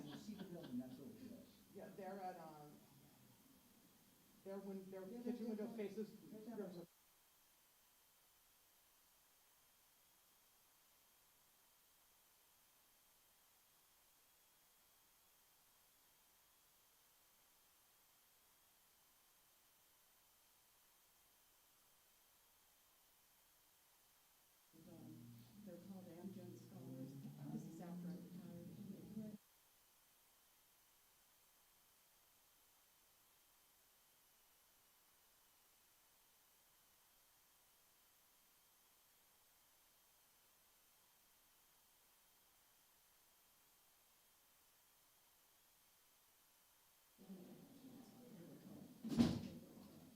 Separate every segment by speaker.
Speaker 1: You see the building, that's over there.
Speaker 2: Yeah, they're at, their kitchen window faces, there's a they're called Amgen scholars. This is after I retired.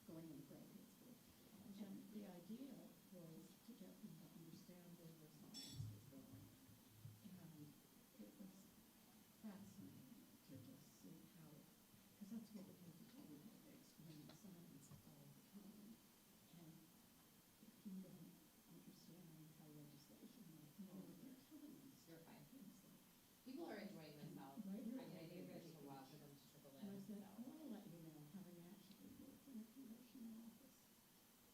Speaker 2: Going into graduate school. And the idea was to get them to understand where their science was going. And it was fascinating to just see how, because that's what we had to do. We had to explain the science all the time. And if you don't understand how legislation works, you know what they're telling us.
Speaker 3: You're fine. People are enjoying themselves.
Speaker 2: Right here.
Speaker 3: I mean, I think it's going to take a while for them to trickle
Speaker 2: And I
Speaker 3: in.
Speaker 2: said,
Speaker 3: So.
Speaker 2: oh, I'll let you know, having actually worked in a congressional office.
Speaker 3: And to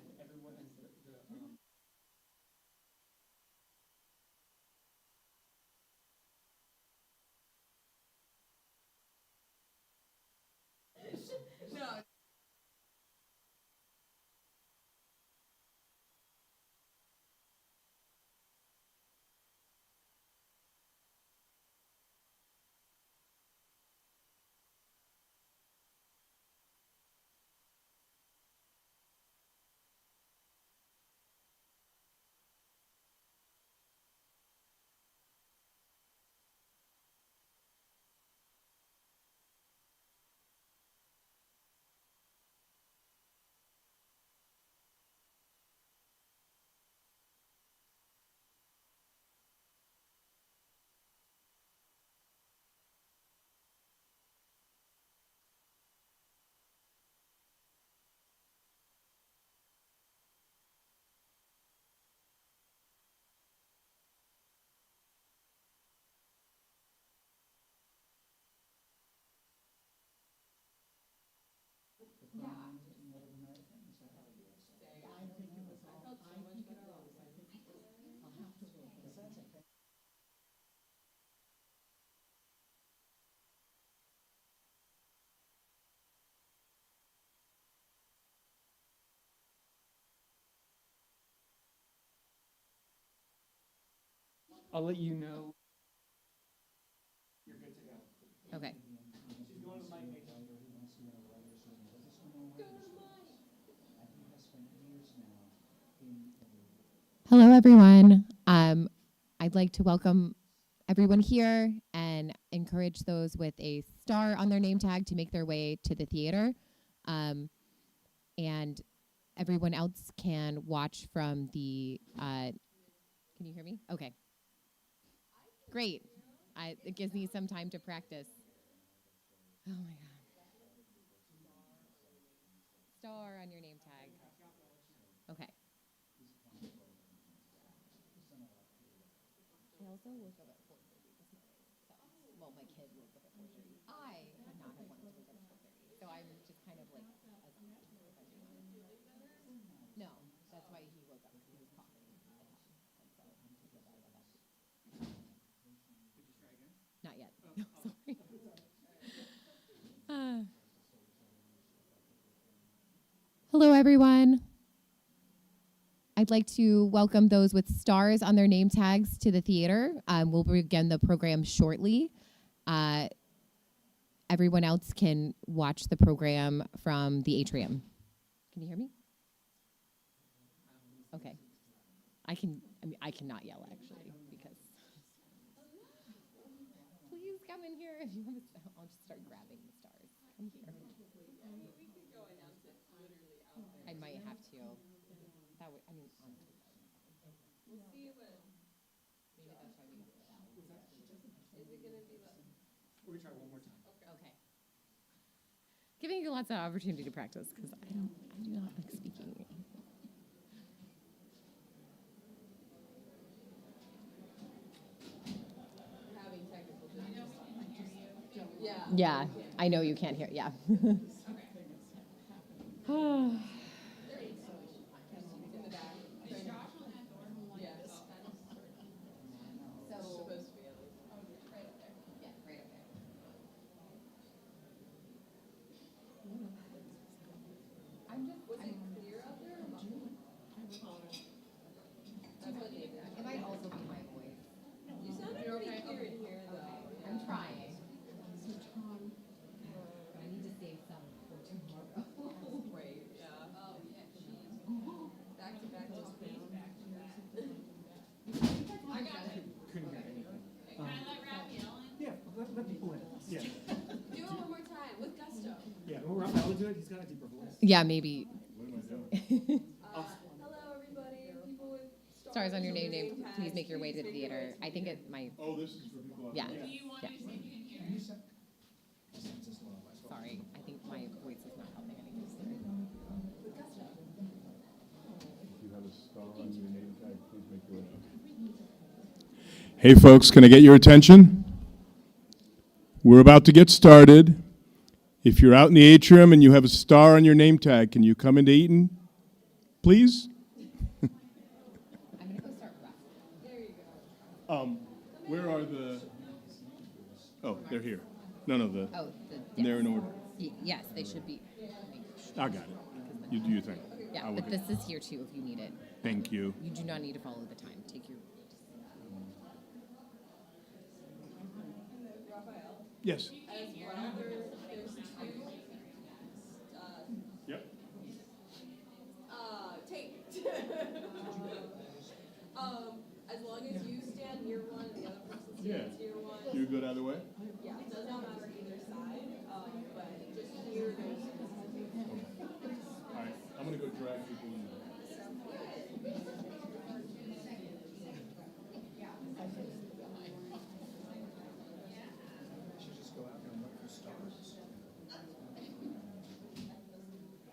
Speaker 3: make their way to the theater.
Speaker 1: Everyone has
Speaker 3: No.
Speaker 1: Native American, is that how it is?
Speaker 2: I think it was all, I think it was, I think it was, I'll have to look.
Speaker 1: Because that's a thing.
Speaker 4: I'll let you know.
Speaker 1: You're good to go.
Speaker 3: Okay.
Speaker 1: She's going to Mike. He wants to know writers, so does this one know writers? And he has spent years now in a
Speaker 3: Hello, everyone. I'd like to welcome everyone here and encourage those with a star on their name tag to make their way to the theater. And everyone else can watch from the. Can you hear me? Okay. Great. It gives me some time to practice. Oh my God. Star on your name tag. Okay. I also woke up at 4:30 this morning. So, well, my kid woke up at 4:30. I would not have wanted to wake up at 4:30. So I'm just kind of like a zombie, if I'm being honest. No, that's why he woke up, because he was coughing a ton. And so I feel bad about that.
Speaker 4: Did you try again?
Speaker 3: Not yet. No, sorry. Uh, Hello, everyone. I'd like to welcome those with stars on their name tags to the theater. We'll begin the program shortly. Everyone else can watch the program from the atrium. Can you hear me? Okay. I cannot yell, actually, because please come in here. here. If you want to, I'll just start grabbing the stars. Come here.
Speaker 5: We could go announce it literally out there.
Speaker 3: I might have to. That would, I mean, honestly, that would
Speaker 5: We'll see what,
Speaker 3: maybe that's why we have to.
Speaker 5: is it gonna be like,
Speaker 4: We're gonna try one more time.
Speaker 3: Okay. Giving you lots of opportunity to practice because I do not like speaking.
Speaker 5: having technical difficulties? Yeah.
Speaker 3: Yeah, I know you can't hear. Yeah.
Speaker 5: In the back. Yeah. So. Supposed to be at least.
Speaker 3: Right up there. Yeah, right up there.
Speaker 5: Was it clear out there? That's what they did.
Speaker 3: It might also be my voice.
Speaker 5: You sounded pretty clear in here though.
Speaker 3: I'm trying.
Speaker 2: So Tom,
Speaker 3: But I need to save some for tomorrow.
Speaker 5: Wait, yeah. Oh, yeah, back to back just I got it.
Speaker 4: Couldn't hear anything.
Speaker 6: Can I let Ralph yell in?
Speaker 4: Yeah, let people in. Yeah,
Speaker 5: Do it one more time with gusto.
Speaker 4: yeah. When Raphael do it, he's got a deeper voice.
Speaker 3: Yeah, maybe.
Speaker 5: Hello, everybody. People with
Speaker 3: Stars on your name,
Speaker 5: tags,
Speaker 3: please make your way to the
Speaker 5: please make your
Speaker 3: theater.
Speaker 5: way to
Speaker 3: I think it might.
Speaker 7: Oh, this is for people.
Speaker 3: Yeah.
Speaker 6: Do you want
Speaker 3: Yeah.
Speaker 6: to see if you can hear?
Speaker 1: Can you send, send this one by phone?
Speaker 3: Sorry, I think my voice is not helping anything.
Speaker 5: with gusto.
Speaker 7: If you have a star on your name tag, please make your way. Hey, folks, can I get your attention? We're about to get started. If you're out in the atrium and you have a star on your name tag, can you come into Eaton, please?
Speaker 3: I'm gonna go start with Russ.
Speaker 5: There you go.
Speaker 7: Where are the? Oh, they're here. No, the.
Speaker 3: Oh,
Speaker 7: They're in order.
Speaker 3: Yes, they should be.
Speaker 7: I got it. You do your thing.
Speaker 3: Yeah,
Speaker 7: I'll
Speaker 3: but
Speaker 7: look at
Speaker 3: this is here too if you need it.
Speaker 7: Thank you.
Speaker 3: You do not need to follow the time. Take your.
Speaker 5: Raphael.
Speaker 7: Yes.
Speaker 5: As well, there's two.
Speaker 7: Yep.
Speaker 5: Tape. As long as you stand near one and the other person stands near one.
Speaker 7: You're good either way?
Speaker 5: Yeah, it doesn't matter either side, but just near those.
Speaker 7: All right. I'm going to go drag people in.
Speaker 1: I should just go out there and look for stars.
Speaker 6: I was planning on it. That's what I used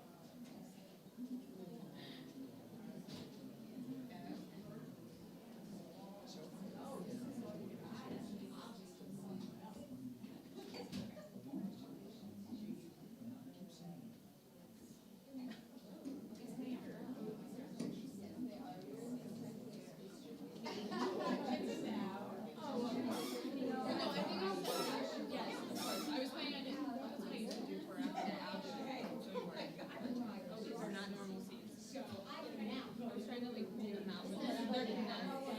Speaker 6: to do for Those are not normal seats. I was trying to like do them out. They're nuts. Yeah.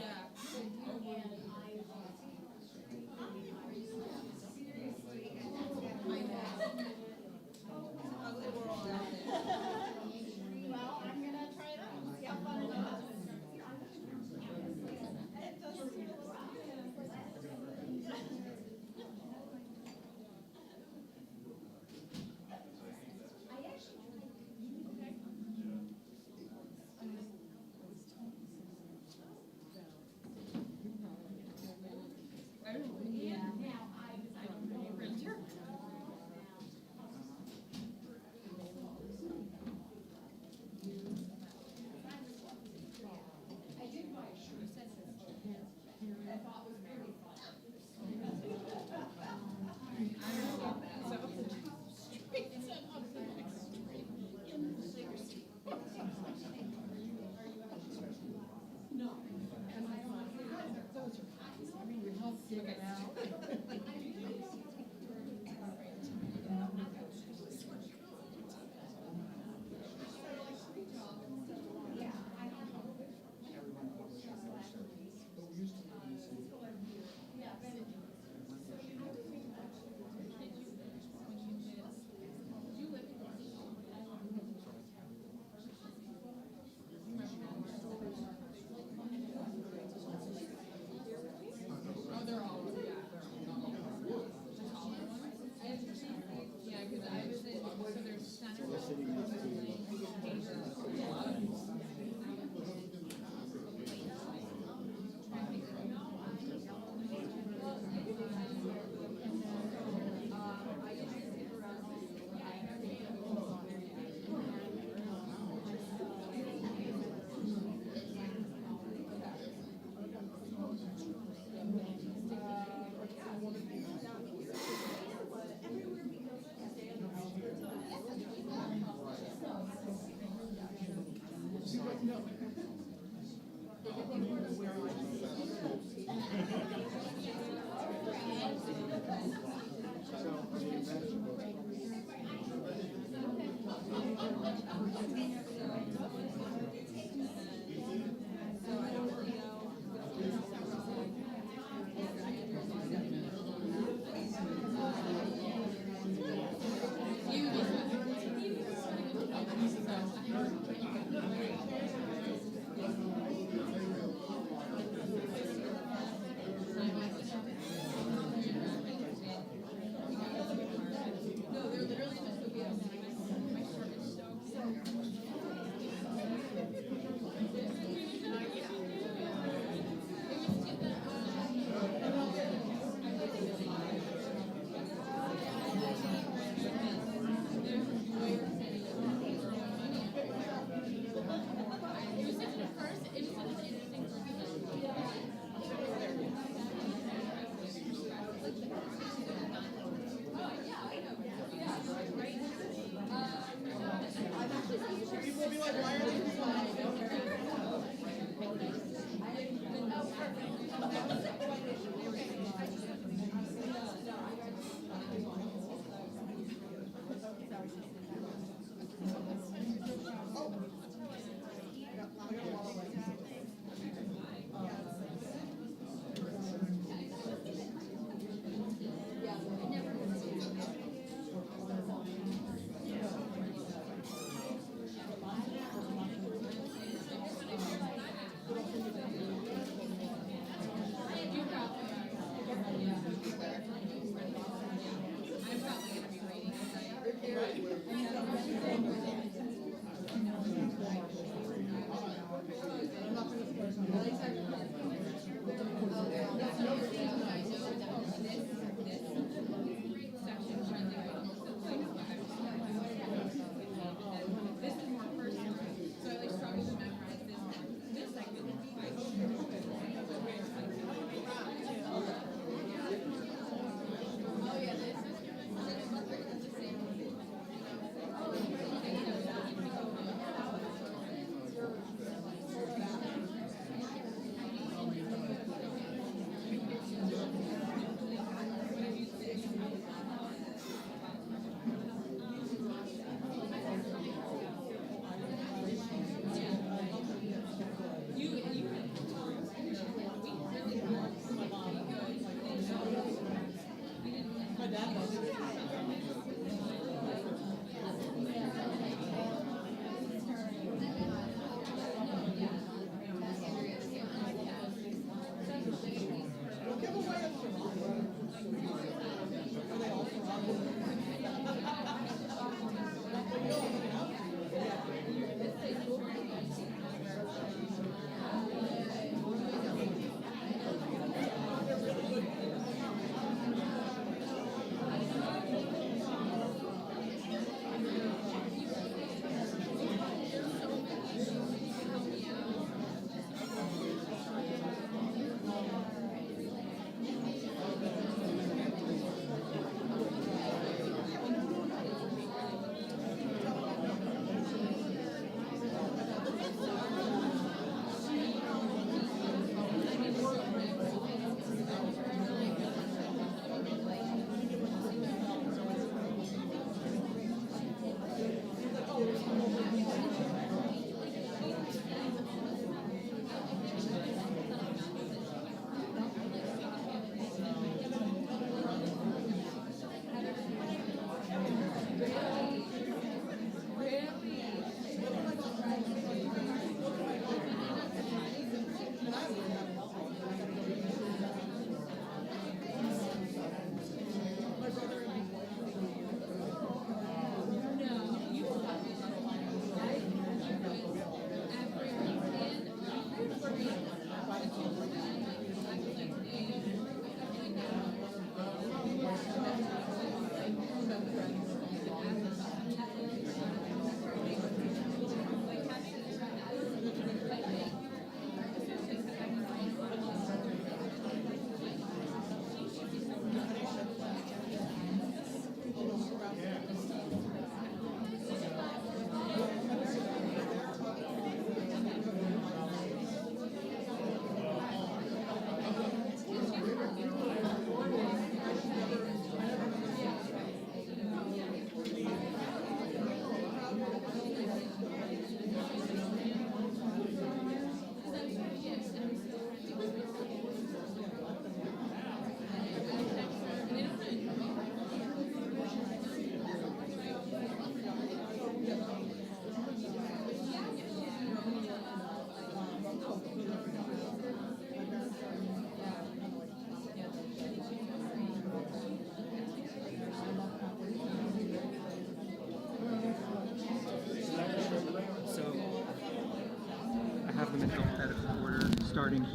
Speaker 2: well, I'm gonna try it out. See how fun it is.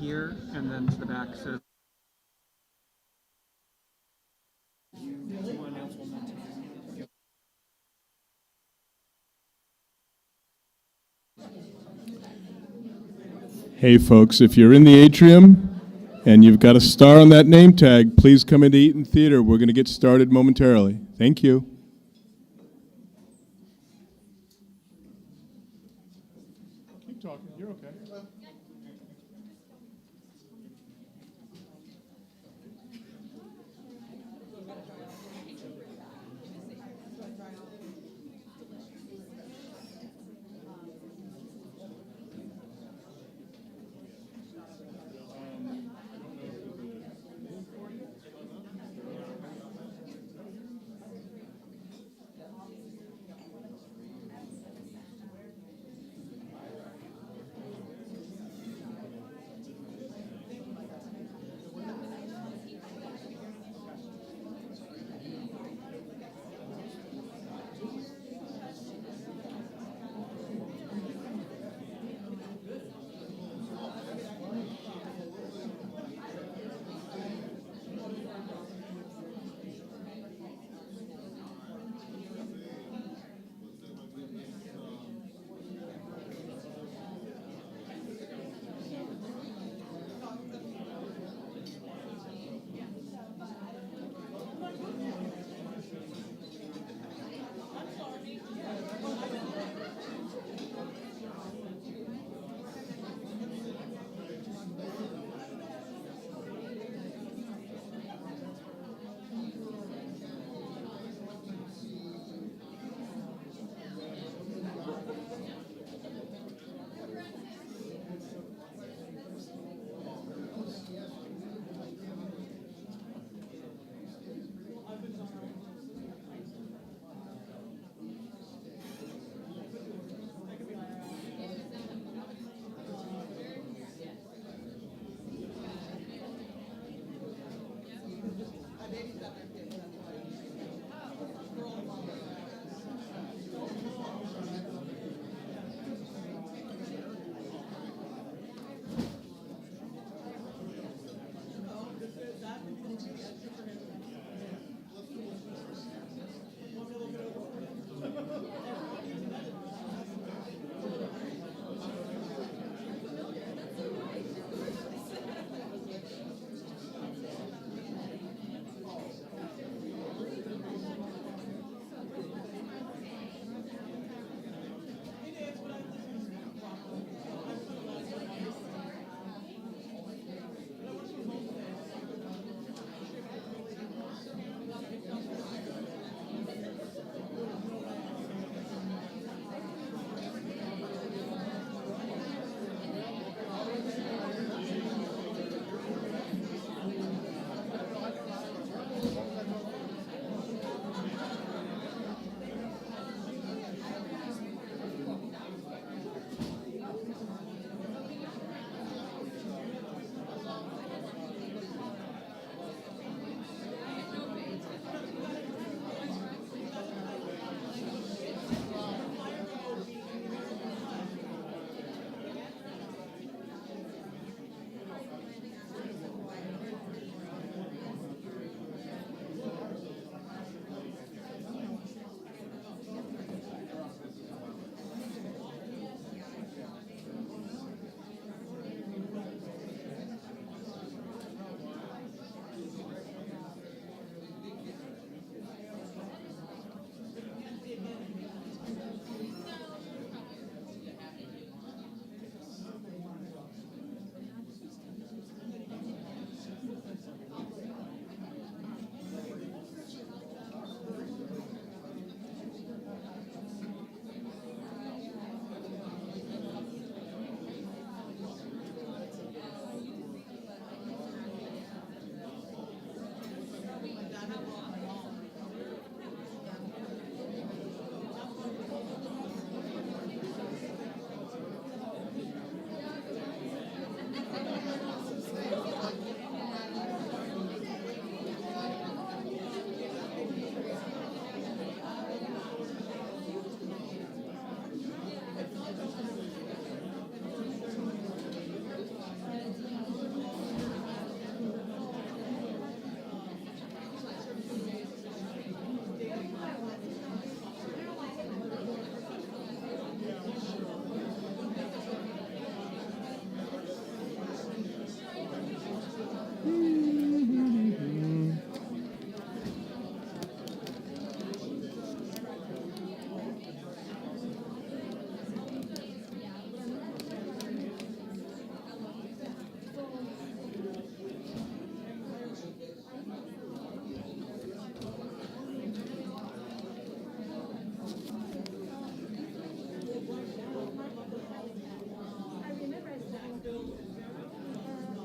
Speaker 4: here and then to the back. So
Speaker 7: Hey folks, if you're in the atrium and you've got a star on that name tag, please come into Eaton Theater. We're going to get started momentarily. Thank you. Keep talking. You're okay.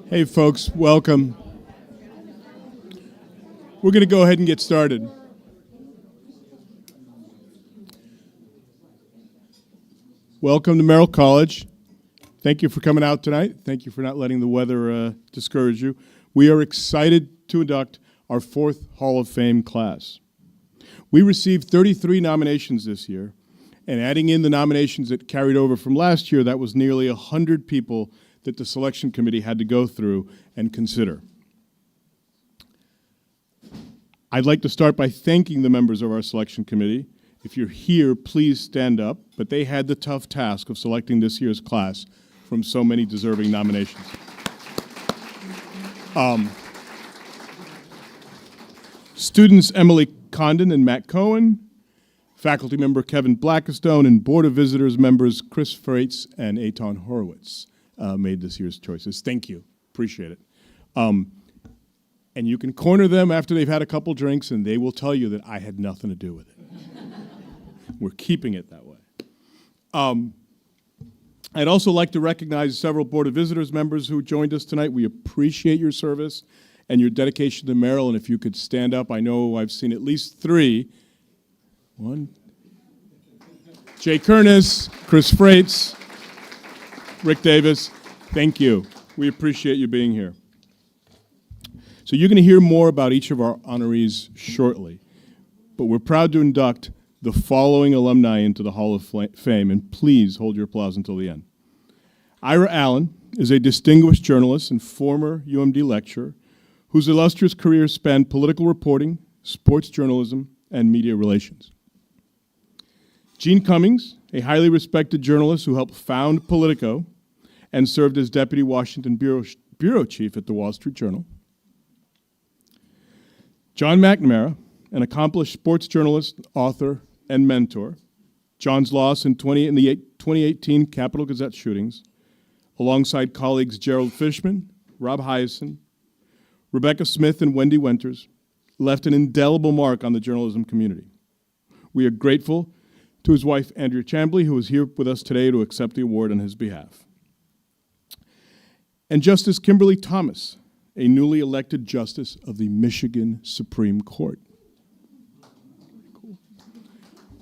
Speaker 7: Hey, folks, welcome. We're going to go ahead and get started. Welcome to Merrill College. Thank you for coming out tonight. Thank you for not letting the weather discourage you. We are excited to induct our 4th Hall of Fame class. We received 33 nominations this year, and adding in the nominations that carried over from last year, that was nearly 100 people that the selection committee had to go through and consider. I'd like to start by thanking the members of our selection committee. If you're here, please stand up, but they had the tough task of selecting this year's class from so many deserving nominations. Students Emily Condon and Matt Cohen, faculty member Kevin Blackistone, and Board of Visitors members Chris Freitz and Eitan Horowitz made this year's choices. Thank you. Appreciate it. And you can corner them after they've had a couple drinks, and they will tell you that I had nothing to do with it. We're keeping it that way. I'd also like to recognize several Board of Visitors members who joined us tonight. We appreciate your service and your dedication to Merrill, and if you could stand up, I know I've seen at least 3. One. Jay Kernis, Chris Freitz, Rick Davis, thank you. We appreciate you being here. So you're going to hear more about each of our honorees shortly, but we're proud to induct the following alumni into the Hall of Fame, and please hold your applause until the end. Ira Allen is a distinguished journalist and former UMD lecturer whose illustrious career spanned political reporting, sports journalism, and media relations. Jeanne Cummings, a highly respected journalist who helped found Politico and served as deputy Washington bureau chief at the Wall Street Journal. John McNamara, an accomplished sports journalist, author, and mentor. John's loss in the 2018 Capitol Gazette shootings, alongside colleagues Gerald Fishman, Rob Hyson, Rebecca Smith, and Wendy Winters, left an indelible mark on the journalism community. We are grateful to his wife, Andrea Chambly, who is here with us today to accept the award on his behalf. And Justice Kimberly Thomas, a newly elected justice of the Michigan Supreme Court. Cool.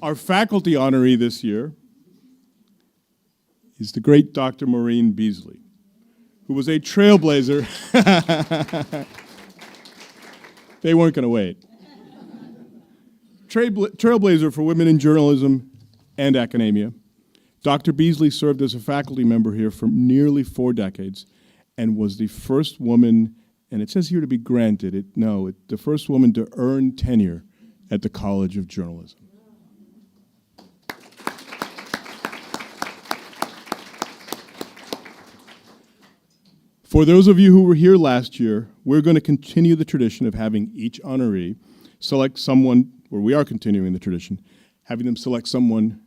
Speaker 7: Our faculty honoree this year is the great Dr. Maurine Beasley, who was a trailblazer. They weren't going to wait. Trailblazer for women in journalism and academia. Dr. Beasley served as a faculty member here for nearly 4 decades and was the first woman, and it says here to be granted, the first woman to earn tenure at the College of Journalism. For those of you who were here last year, we're going to continue the tradition of having each honoree select someone, or we are continuing the tradition, having them select someone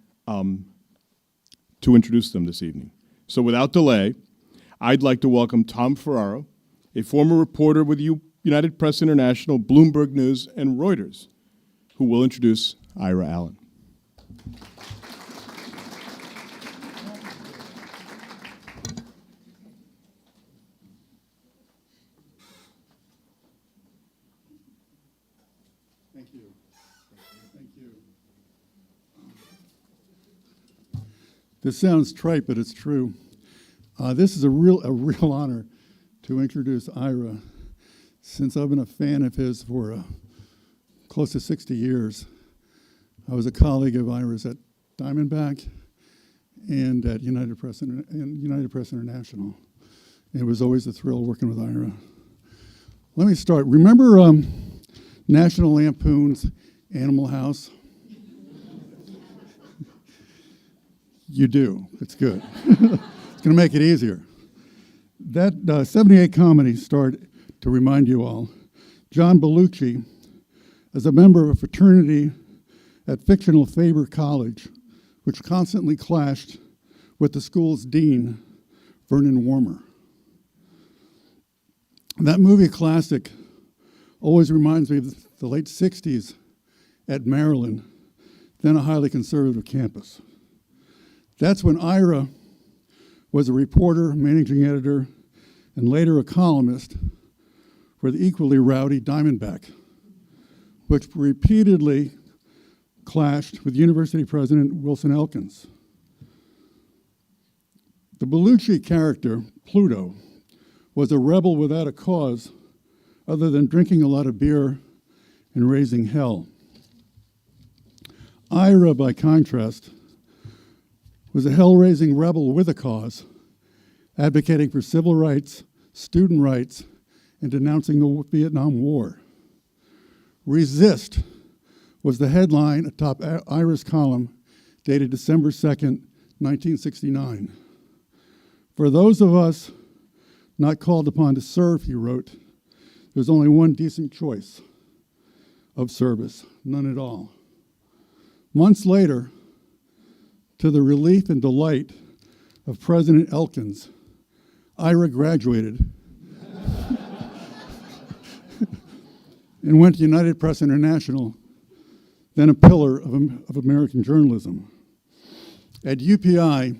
Speaker 7: to introduce them this evening. So without delay, I'd like to welcome Tom Ferraro, a former reporter with United Press International, Bloomberg News, and Reuters, who will introduce Ira Allen.
Speaker 8: Thank you. Thank you. This sounds trite, but it's true. This is a real honor to introduce Ira. Since I've been a fan of his for close to 60 years, I was a colleague of Ira's at Diamondback and at United Press International. It was always a thrill working with Ira. Let me start. Remember National Lampoon's Animal House? You do. It's good. It's going to make it easier. That 78 comedy starred, to remind you all, John Belushi, as a member of a fraternity at fictional Faber College, which constantly clashed with the school's dean, Vernon Warmer. That movie classic always reminds me of the late 60s at Merrill, then a highly conservative campus. That's when Ira was a reporter, managing editor, and later a columnist for the equally rowdy Diamondback, which repeatedly clashed with University President Wilson Elkins. The Belushi character, Pluto, was a rebel without a cause other than drinking a lot of beer and raising hell. Ira, by contrast, was a hell-raising rebel with a cause, advocating for civil rights, student rights, and denouncing the Vietnam War. Resist was the headline atop Ira's column dated December 2nd, 1969. For those of us not called upon to serve, he wrote, there's only one decent choice of service, none at all. Months later, to the relief and delight of President Elkins, Ira graduated and went to United Press International, then a pillar of American journalism. At UPI,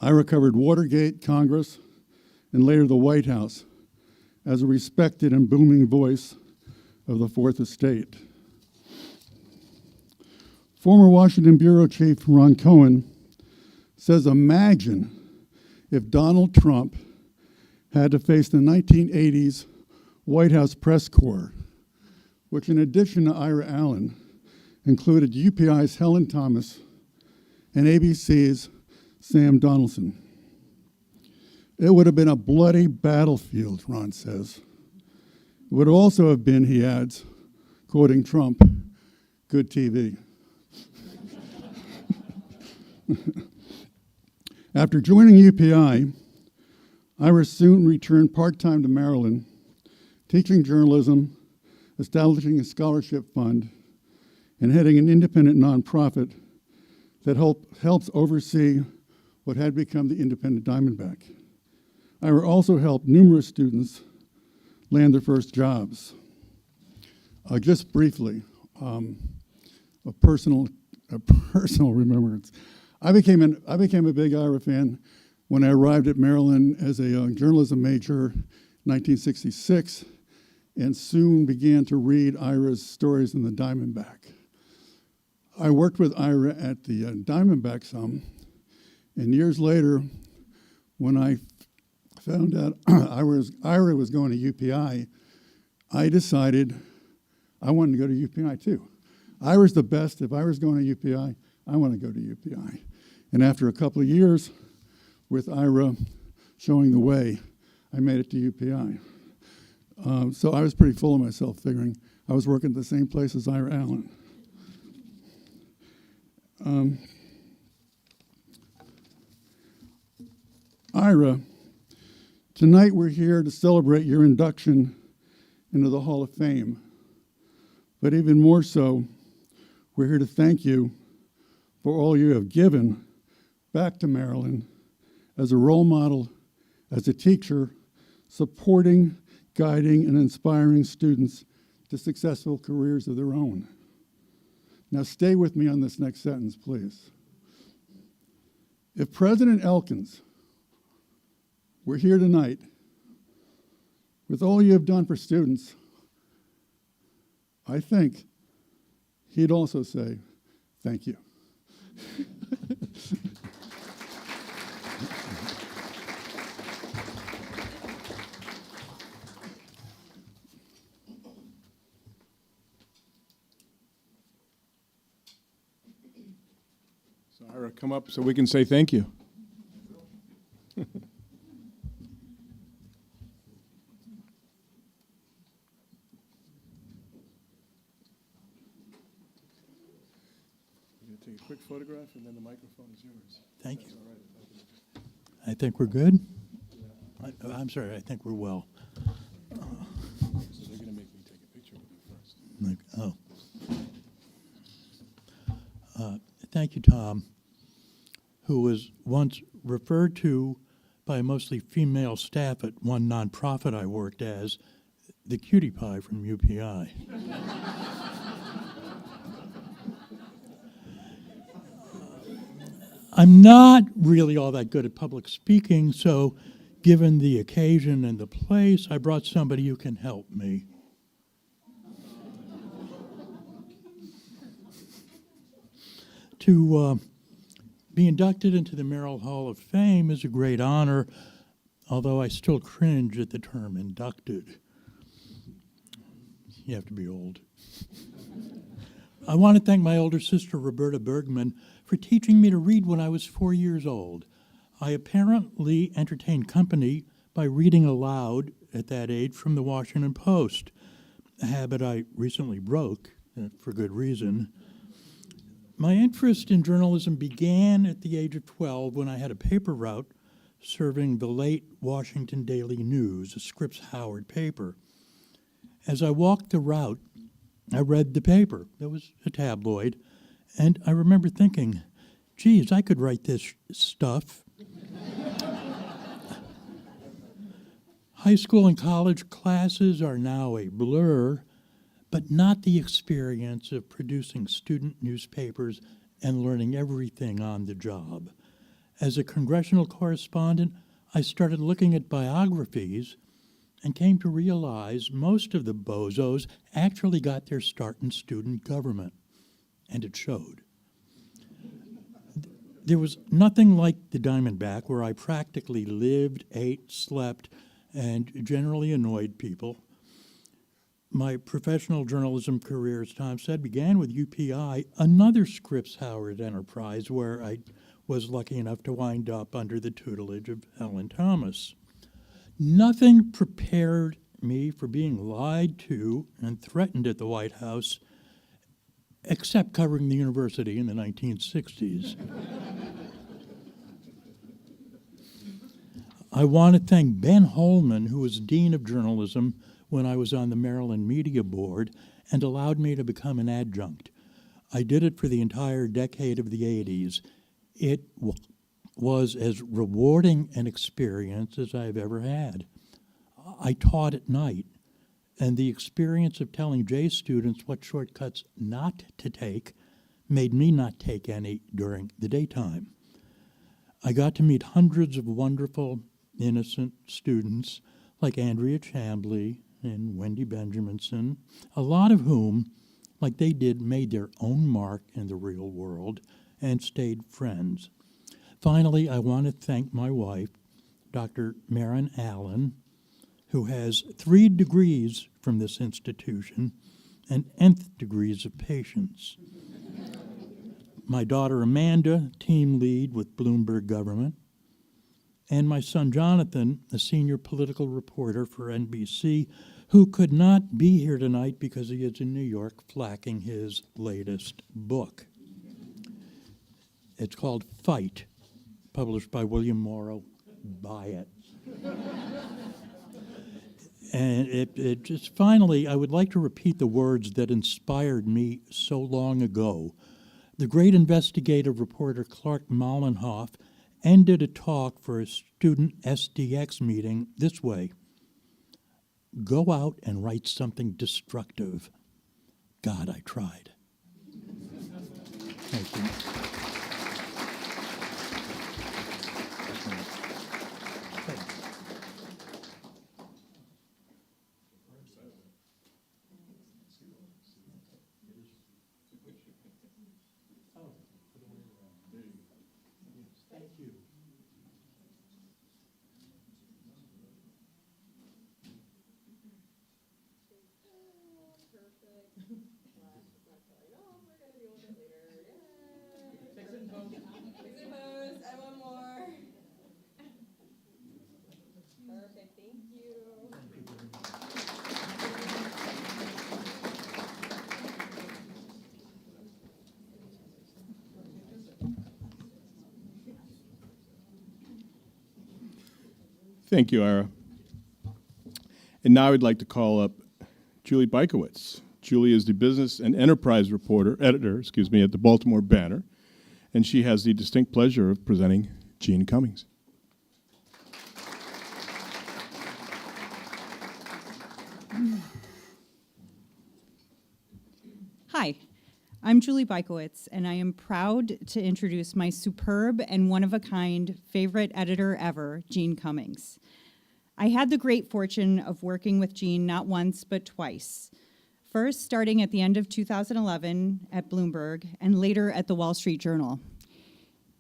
Speaker 8: Ira covered Watergate, Congress, and later the White House as a respected and booming voice of the Fourth Estate. Former Washington Bureau Chief Ron Cohen says, imagine if Donald Trump had to face the 1980s White House press corps, which in addition to Ira Allen, included UPI's Helen Thomas and ABC's Sam Donaldson. It would have been a bloody battlefield, Ron says. It would also have been, he adds, quoting Trump, good TV. After joining UPI, Ira soon returned part-time to Maryland, teaching journalism, establishing a scholarship fund, and heading an independent nonprofit that helps oversee what had become the Independent Diamondback. Ira also helped numerous students land their first jobs. Just briefly, a personal remembrance. I became a big Ira fan when I arrived at Maryland as a journalism major in 1966, and soon began to read Ira's stories in the Diamondback. I worked with Ira at the Diamondback some, and years later, when I found out Ira was going to UPI, I decided I wanted to go to UPI too. Ira's the best. If I was going to UPI, I want to go to UPI. And after a couple of years with Ira showing the way, I made it to UPI. So I was pretty full of myself, figuring I was working at the same place as Ira Allen. Ira, tonight we're here to celebrate your induction into the Hall of Fame. But even more so, we're here to thank you for all you have given back to Maryland as a role model, as a teacher, supporting, guiding, and inspiring students to successful careers of their own. Now stay with me on this next sentence, please. If President Elkins were here tonight, with all you have done for students, I think he'd also say, thank you.
Speaker 7: So Ira, come up so we can say thank you. Take a quick photograph, and then the microphone is yours.
Speaker 9: Thank you.
Speaker 7: That's all right.
Speaker 9: I think we're good. I'm sorry, I think we're well.
Speaker 7: So they're going to make me take a picture with you first.
Speaker 9: Thank you, Tom, who was once referred to by mostly female staff at one nonprofit I worked as the cutie pie from UPI. I'm not really all that good at public speaking, so given the occasion and the place, I brought somebody who can help me. To be inducted into the Merrill Hall of Fame is a great honor, although I still cringe at the term inducted. You have to be old. I want to thank my older sister, Roberta Bergman, for teaching me to read when I was 4 years old. I apparently entertained company by reading aloud at that age from the Washington Post, a habit I recently broke, for good reason. My interest in journalism began at the age of 12 when I had a paper route serving the late Washington Daily News, a Scripps Howard paper. As I walked the route, I read the paper. It was a tabloid, and I remember thinking, geez, I could write this stuff. High school and college classes are now a blur, but not the experience of producing student newspapers and learning everything on the job. As a congressional correspondent, I started looking at biographies and came to realize most of the bozos actually got their start in student government, and it showed. There was nothing like the Diamondback, where I practically lived, ate, slept, and generally annoyed people. My professional journalism career, as Tom said, began with UPI, another Scripps Howard enterprise where I was lucky enough to wind up under the tutelage of Helen Thomas. Nothing prepared me for being lied to and threatened at the White House, except covering the university in the 1960s. I want to thank Ben Holman, who was Dean of Journalism when I was on the Maryland Media Board and allowed me to become an adjunct. I did it for the entire decade of the 80s. It was as rewarding an experience as I've ever had. I taught at night, and the experience of telling J students what shortcuts not to take made me not take any during the daytime. I got to meet hundreds of wonderful, innocent students like Andrea Chambly and Wendy Benjaminson, a lot of whom, like they did, made their own mark in the real world and stayed friends. Finally, I want to thank my wife, Dr. Ira Allen, who has 3 degrees from this institution and nth degrees of patience. My daughter Amanda, team lead with Bloomberg Government, and my son Jonathan, a senior political reporter for NBC, who could not be here tonight because he is in New York flacking his latest book. It's called Fight, published by William Morrow. Buy it. And it just finally, I would like to repeat the words that inspired me so long ago. The great investigative reporter Clark Mollenhoff ended a talk for a student SDX meeting this way: go out and write something destructive. God, I tried. Thank you.
Speaker 7: Thank you, Ira. And now I'd like to call up Julie Bykowitz. Julie is the business and enterprise editor, at the Baltimore Banner, and she has the distinct pleasure of presenting Jeanne Cummings.
Speaker 10: Hi, I'm Julie Bykowitz, and I am proud to introduce my superb and one-of-a-kind favorite editor ever, Jeanne Cummings. I had the great fortune of working with Jeanne not once, but twice. First, starting at the end of 2011 at Bloomberg, and later at the Wall Street Journal.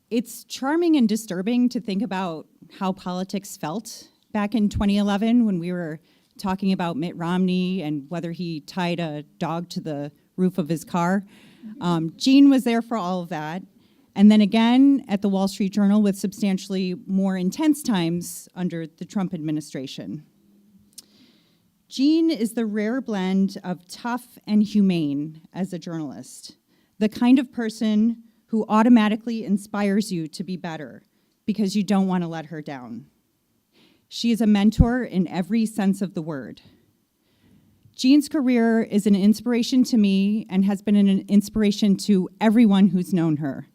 Speaker 10: It's charming and disturbing to think about how politics felt back in 2011 when we were talking about Mitt Romney and whether he tied a dog to the roof of his car. Jeanne was there for all of that. And then again at the Wall Street Journal with substantially more intense times under the Trump administration. Jeanne is the rare blend of tough and humane as a journalist, the kind of person who automatically inspires you to be better because you don't want to let her down. She is a mentor in every sense of the word. Jeanne's career is an inspiration to me and has been an inspiration to everyone who's known her,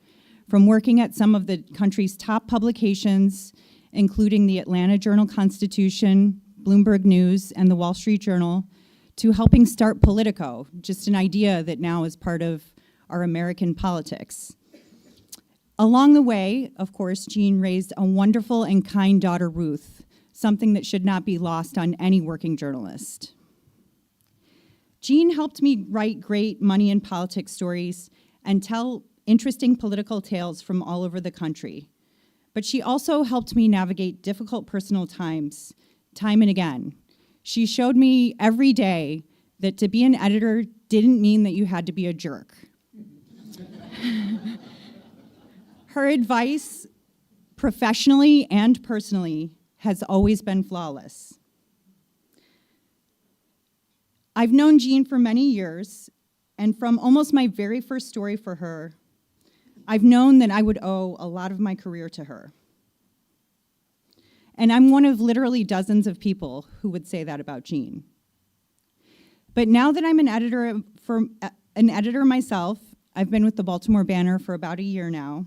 Speaker 10: from working at some of the country's top publications, including the Atlanta Journal-Constitution, Bloomberg News, and the Wall Street Journal, to helping start Politico, just an idea that now is part of our American politics. Along the way, of course, Jeanne raised a wonderful and kind daughter, Ruth, something that should not be lost on any working journalist. Jeanne helped me write great money and politics stories and tell interesting political tales from all over the country. But she also helped me navigate difficult personal times, time and again. She showed me every day that to be an editor didn't mean that you had to be a jerk. Her advice, professionally and personally, has always been flawless. I've known Jeanne for many years, and from almost my very first story for her, I've known that I would owe a lot of my career to her. And I'm one of literally dozens of people who would say that about Jeanne. But now that I'm an editor myself, I've been with the Baltimore Banner for about a year now,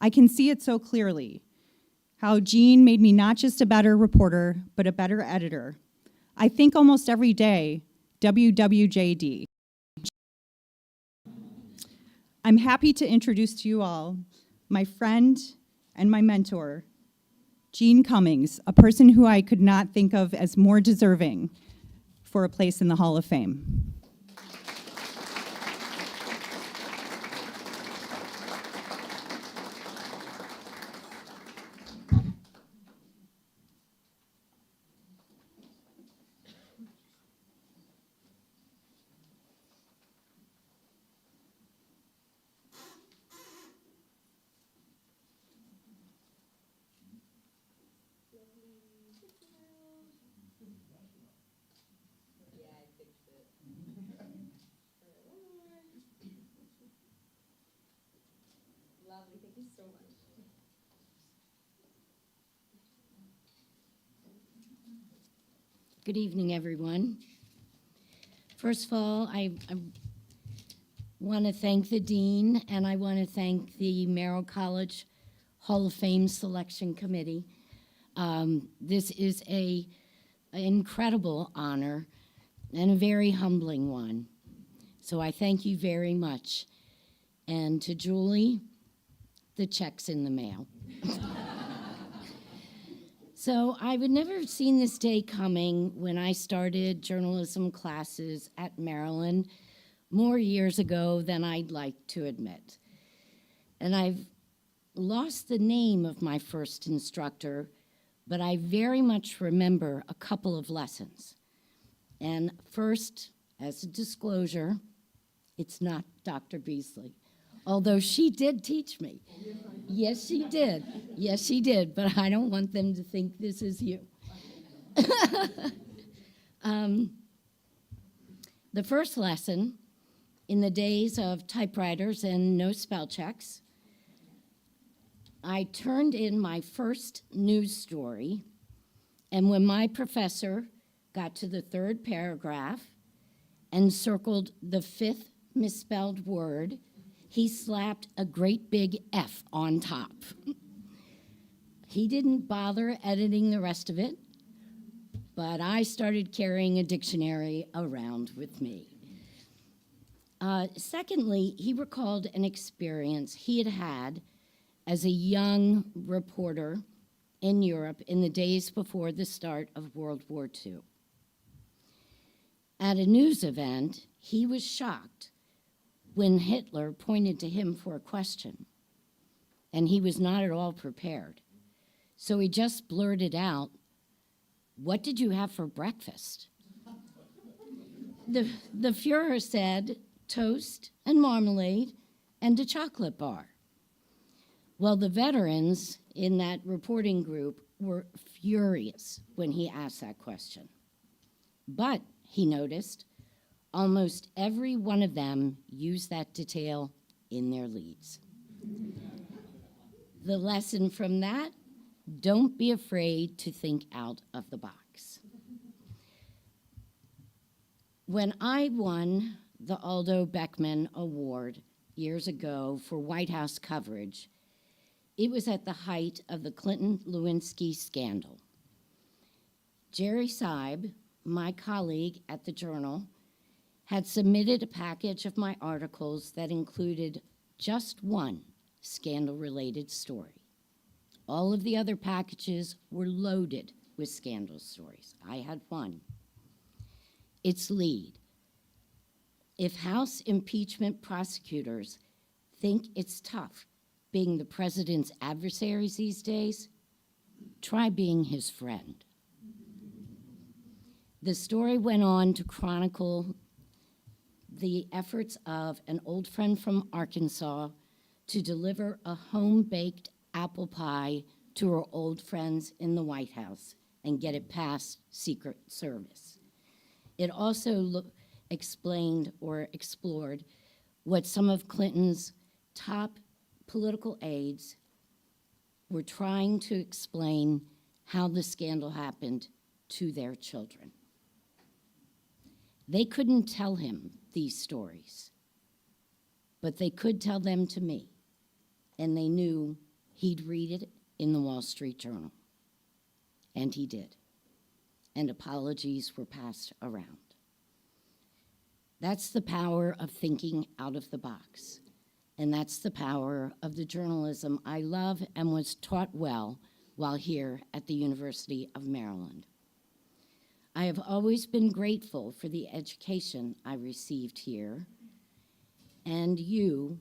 Speaker 10: I can see it so clearly, how Jeanne made me not just a better reporter, but a better editor. I think almost every day, WWJD. I'm happy to introduce to you all my friend and my mentor, Jeanne Cummings, a person who I could not think of as more deserving for a place in the Hall of Fame.
Speaker 5: Lovely, thank you so much.
Speaker 11: Good evening, everyone. First of all, I want to thank the Dean, and I want to thank the Merrill College Hall of Fame Selection Committee. This is an incredible honor and a very humbling one. So I thank you very much. And to Julie, the check's in the mail. So I would never have seen this day coming when I started journalism classes at Maryland more years ago than I'd like to admit. And I've lost the name of my first instructor, but I very much remember a couple of lessons. And first, as a disclosure, it's not Dr. Beasley, although she did teach me. Yes, she did. Yes, she did, but I don't want them to think this is you. The first lesson, in the days of typewriters and no spell checks, I turned in my first news story, and when my professor got to the third paragraph and circled the fifth misspelled word, he slapped a great big F on top. He didn't bother editing the rest of it, but I started carrying a dictionary around with me. Secondly, he recalled an experience he had had as a young reporter in Europe in the days before the start of World War II. At a news event, he was shocked when Hitler pointed to him for a question, and he was not at all prepared. So he just blurted out, "What did you have for breakfast?" The Fuhrer said, "Toast and marmalade and a chocolate bar." Well, the veterans in that reporting group were furious when he asked that question. But, he noticed, almost every one of them used that detail in their leads. The lesson from that, don't be afraid to think out of the box. When I won the Aldo Beckman Award years ago for White House coverage, it was at the height of the Clinton-Lewinsky scandal. Jerry Seib, my colleague at the Journal, had submitted a package of my articles that included just one scandal-related story. All of the other packages were loaded with scandal stories. I had one. Its lead: if House impeachment prosecutors think it's tough being the president's adversaries these days, try being his friend. The story went on to chronicle the efforts of an old friend from Arkansas to deliver a home-baked apple pie to her old friends in the White House and get it past Secret Service. It also explained or explored what some of Clinton's top political aides were trying to explain how the scandal happened to their children. They couldn't tell him these stories, but they could tell them to me, and they knew he'd read it in the Wall Street Journal. And he did, and apologies were passed around. That's the power of thinking out of the box. And that's the power of the journalism I love and was taught well while here at the University of Maryland. I have always been grateful for the education I received here, and you,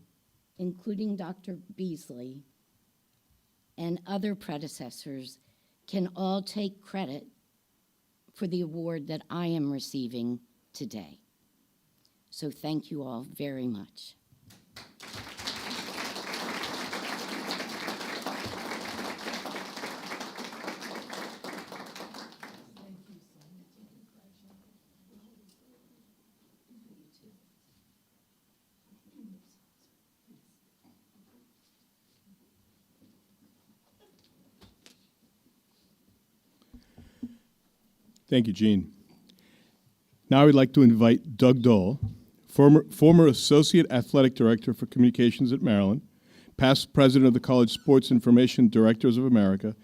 Speaker 11: including Dr. Beasley and other predecessors, can all take credit for the award that I am receiving today. So thank you all very much.
Speaker 7: Thank you, Jeanne. Now I would like to invite Doug Dole, former Associate Athletic Director for Communications at Maryland, past President of the College Sports Information Directors of America,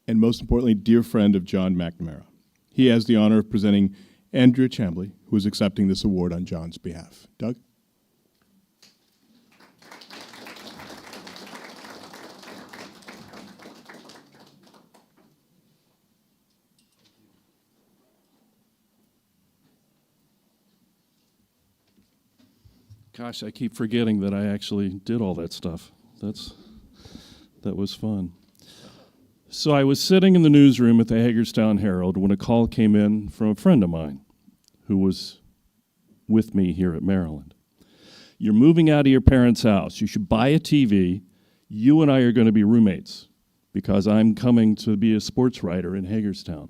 Speaker 7: and most importantly, dear friend of John McNamara. He has the honor of presenting Andrea Chambly, who is accepting this award on John's behalf. Doug?
Speaker 12: Gosh, I keep forgetting that I actually did all that stuff. That was fun. So I was sitting in the newsroom at the Hagerstown Herald when a call came in from a friend of mine who was with me here at Maryland. You're moving out of your parents' house. You should buy a TV. You and I are going to be roommates because I'm coming to be a sports writer in Hagerstown.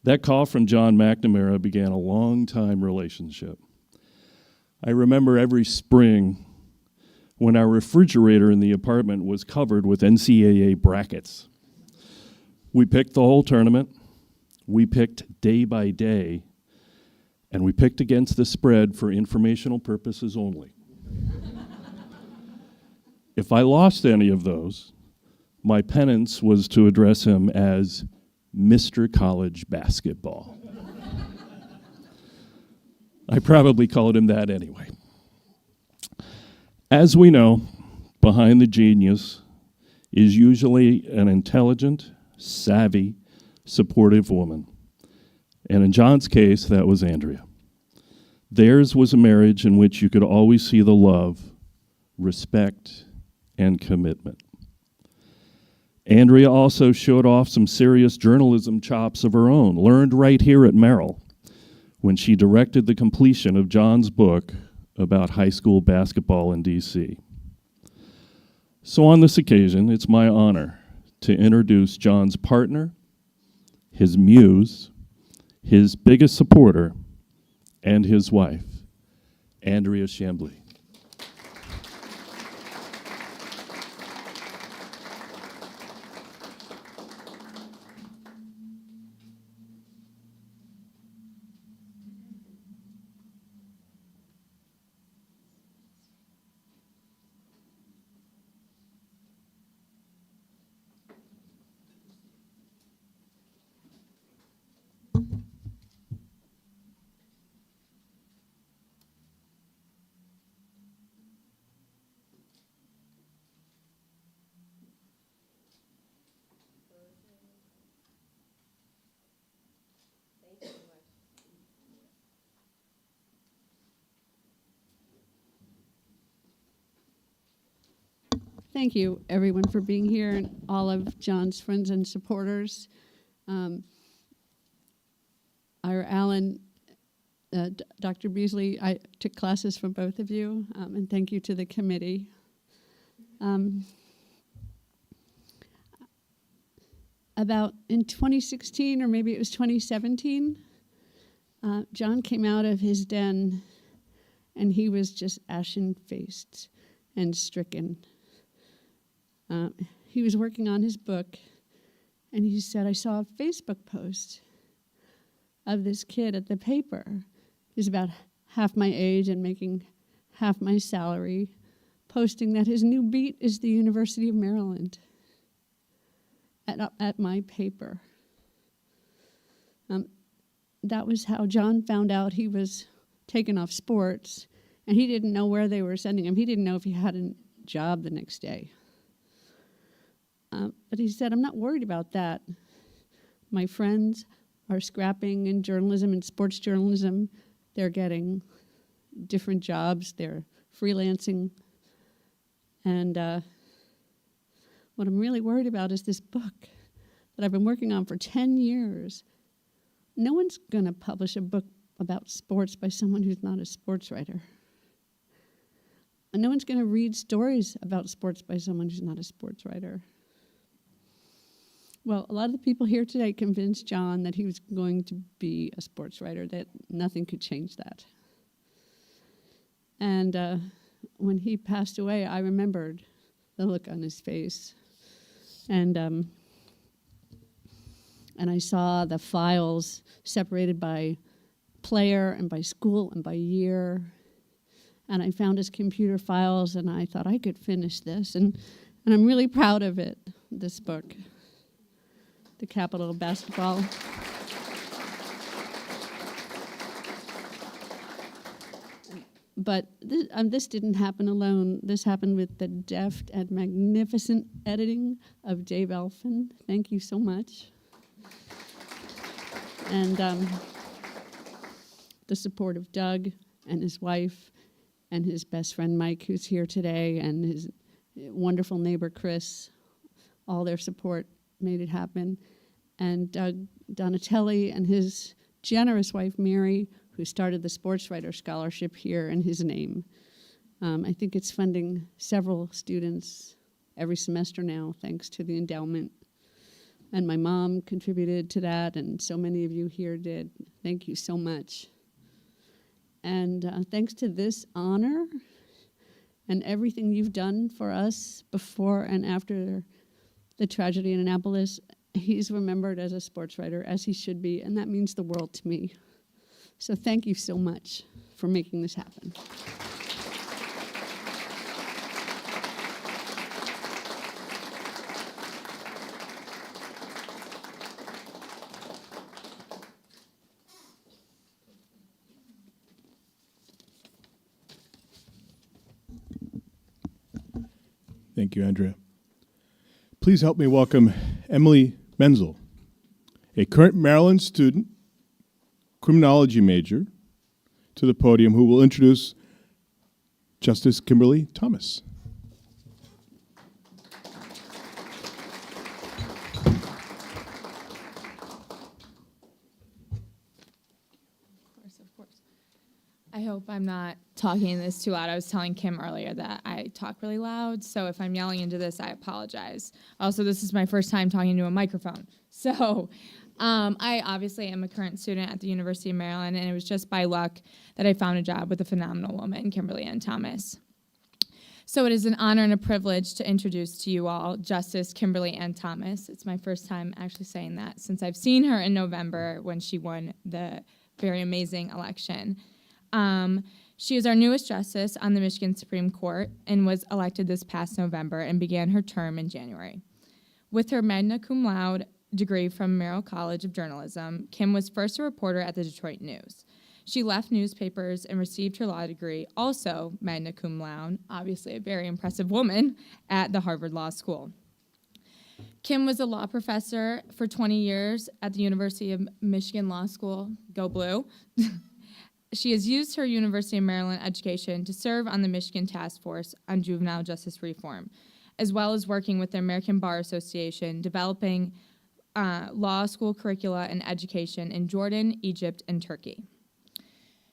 Speaker 12: That call from John McNamara began a long-time relationship. I remember every spring when our refrigerator in the apartment was covered with NCAA brackets. We picked the whole tournament, we picked day by day, and we picked against the spread for informational purposes only. If I lost any of those, my penance was to address him as Mr. College Basketball. I probably called him that anyway. As we know, behind the genius is usually an intelligent, savvy, supportive woman. And in John's case, that was Andrea. Theirs was a marriage in which you could always see the love, respect, and commitment. Andrea also showed off some serious journalism chops of her own, learned right here at Merrill, when she directed the completion of John's book about high school basketball in D.C. So on this occasion, it's my honor to introduce John's partner, his muse, his biggest supporter, and his wife, Andrea Chambly.
Speaker 13: Thank you, everyone, for being here and all of John's friends and supporters. Ira Allen, Dr. Beasley, I took classes from both of you, and thank you to the committee. About in 2016, or maybe it was 2017, John came out of his den, and he was just ashen-faced and stricken. He was working on his book, and he said, I saw a Facebook post of this kid at the paper. He's about half my age and making half my salary, posting that his new beat is the University of Maryland at my paper. That was how John found out he was taken off sports, and he didn't know where they were sending him. He didn't know if he had a job the next day. But he said, I'm not worried about that. My friends are scrapping in journalism and sports journalism. They're getting different jobs. They're freelancing. And what I'm really worried about is this book that I've been working on for 10 years. No one's going to publish a book about sports by someone who's not a sports writer. And no one's going to read stories about sports by someone who's not a sports writer. Well, a lot of the people here today convinced John that he was going to be a sports writer, that nothing could change that. And when he passed away, I remembered the look on his face. And I saw the files separated by player and by school and by year. And I found his computer files, and I thought I could finish this. And I'm really proud of it, this book, The Capital of Basketball. But this didn't happen alone. This happened with the deft and magnificent editing of Dave Elfin. Thank you so much. And the support of Doug and his wife and his best friend Mike, who's here today, and his wonderful neighbor Chris. All their support made it happen. And Doug Donatelli and his generous wife Mary, who started the Sports Writer Scholarship here in his name. I think it's funding several students every semester now, thanks to the endowment. And my mom contributed to that, and so many of you here did. Thank you so much. And thanks to this honor and everything you've done for us before and after the tragedy in Annapolis, he's remembered as a sports writer, as he should be, and that means the world to me. So thank you so much for making this happen.
Speaker 7: Thank you, Andrea. Please help me welcome Emily Menzel, a current Maryland student, criminology major, to the podium, who will introduce Justice Kimberly Thomas.
Speaker 6: Of course. I hope I'm not talking this too loud. I was telling Kim earlier that I talk really loud, so if I'm yelling into this, I apologize. Also, this is my first time talking to a microphone. So I obviously am a current student at the University of Maryland, and it was just by luck that I found a job with a phenomenal woman, Kimberly Thomas. So it is an honor and a privilege to introduce to you all Justice Kimberly Thomas. It's my first time actually saying that since I've seen her in November when she won the very amazing election. She is our newest justice on the Michigan Supreme Court and was elected this past November and began her term in January. With her magna cum laude degree from Merrill College of Journalism, Kim was first a reporter at the Detroit News. She left newspapers and received her law degree, also magna cum laude, obviously a very impressive woman, at the Harvard Law School. Kim was a law professor for 20 years at the University of Michigan Law School. Go Blue. She has used her University of Maryland education to serve on the Michigan Task Force on Juvenile Justice Reform, as well as working with the American Bar Association, developing law school curricula and education in Jordan, Egypt, and Turkey.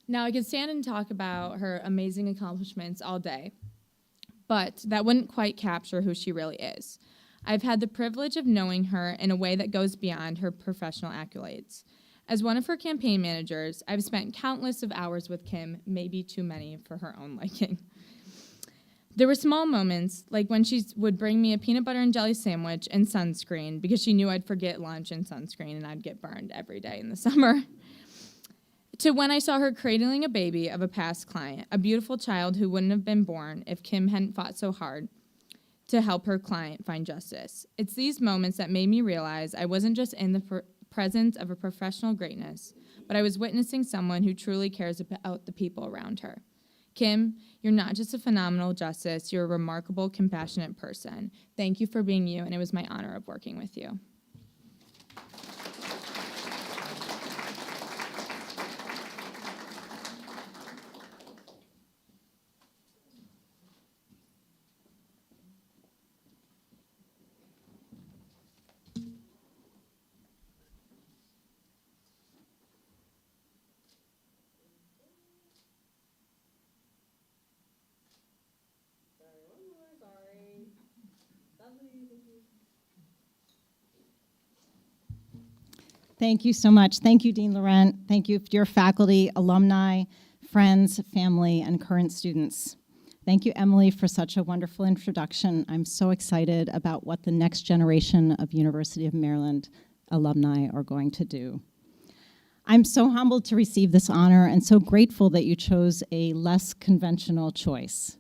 Speaker 6: Now, I could stand and talk about her amazing accomplishments all day, but that wouldn't quite capture who she really is. I've had the privilege of knowing her in a way that goes beyond her professional accolades. As one of her campaign managers, I've spent countless of hours with Kim, maybe too many for her own liking. There were small moments, like when she would bring me a peanut butter and jelly sandwich and sunscreen because she knew I'd forget lunch and sunscreen and I'd get burned every day in the summer, to when I saw her cradling a baby of a past client, a beautiful child who wouldn't have been born if Kim hadn't fought so hard to help her client find justice. It's these moments that made me realize I wasn't just in the presence of a professional greatness, but I was witnessing someone who truly cares about the people around her. Kim, you're not just a phenomenal justice, you're a remarkable, compassionate person. Thank you for being you, and it was my honor of working with you.
Speaker 10: Thank you so much. Thank you, Dean Laurent. Thank you to your faculty, alumni, friends, family, and current students. Thank you, Emily, for such a wonderful introduction. I'm so excited about what the next generation of University of Maryland alumni are going to do. I'm so humbled to receive this honor and so grateful that you chose a less conventional choice.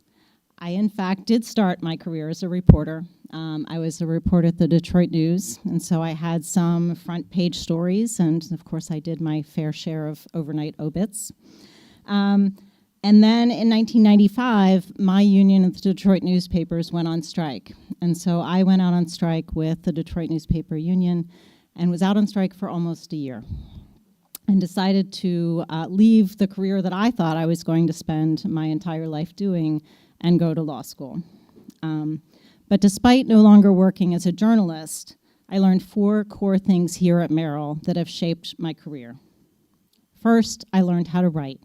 Speaker 10: I, in fact, did start my career as a reporter. I was a reporter at the Detroit News, and so I had some front page stories, and of course I did my fair share of overnight obits. And then in 1995, my union of the Detroit newspapers went on strike. And so I went out on strike with the Detroit Newspaper Union and was out on strike for almost a year and decided to leave the career that I thought I was going to spend my entire life doing and go to law school. But despite no longer working as a journalist, I learned 4 core things here at Merrill that have shaped my career. First, I learned how to write.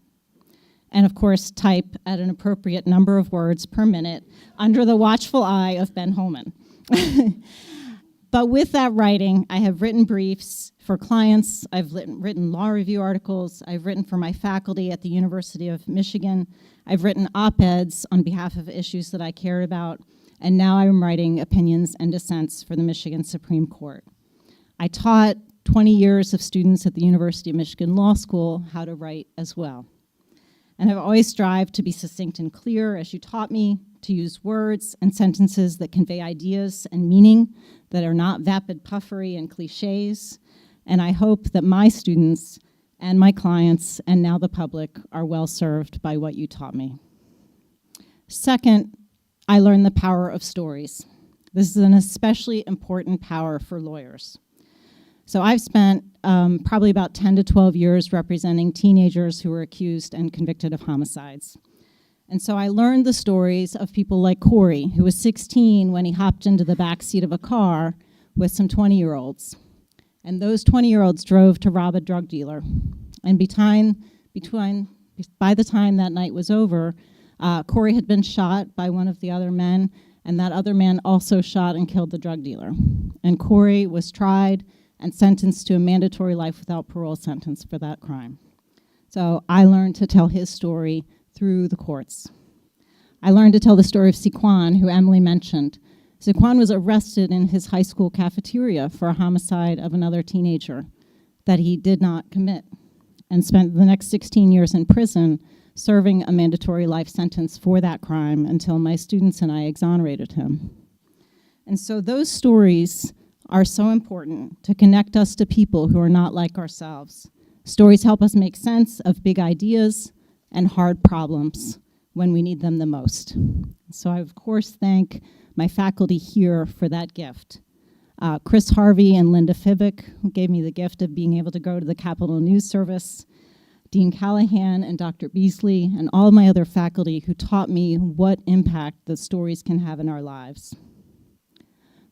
Speaker 10: And of course, type at an appropriate number of words per minute under the watchful eye of Ben Holman. But with that writing, I have written briefs for clients, I've written law review articles, I've written for my faculty at the University of Michigan, I've written op-eds on behalf of issues that I cared about, and now I'm writing opinions and dissents for the Michigan Supreme Court. I taught 20 years of students at the University of Michigan Law School how to write as well. And I've always strived to be succinct and clear, as you taught me, to use words and sentences that convey ideas and meaning that are not vapid puffery and cliches. And I hope that my students and my clients, and now the public, are well served by what you taught me. Second, I learned the power of stories. This is an especially important power for lawyers. So I've spent probably about 10 to 12 years representing teenagers who were accused and convicted of homicides. And so I learned the stories of people like Corey, who was 16 when he hopped into the back seat of a car with some 20-year-olds. And those 20-year-olds drove to rob a drug dealer. And by the time that night was over, Corey had been shot by one of the other men, and that other man also shot and killed the drug dealer. And Corey was tried and sentenced to a mandatory life without parole sentence for that crime. So I learned to tell his story through the courts. I learned to tell the story of Siquan, who Emily mentioned. Siquan was arrested in his high school cafeteria for a homicide of another teenager that he did not commit, and spent the next 16 years in prison serving a mandatory life sentence for that crime until my students and I exonerated him. And so those stories are so important to connect us to people who are not like ourselves. Stories help us make sense of big ideas and hard problems when we need them the most. So I, of course, thank my faculty here for that gift. Chris Harvey and Linda Fivick, who gave me the gift of being able to go to the Capitol News Service, Dean Callahan and Dr. Beasley, and all of my other faculty who taught me what impact the stories can have in our lives.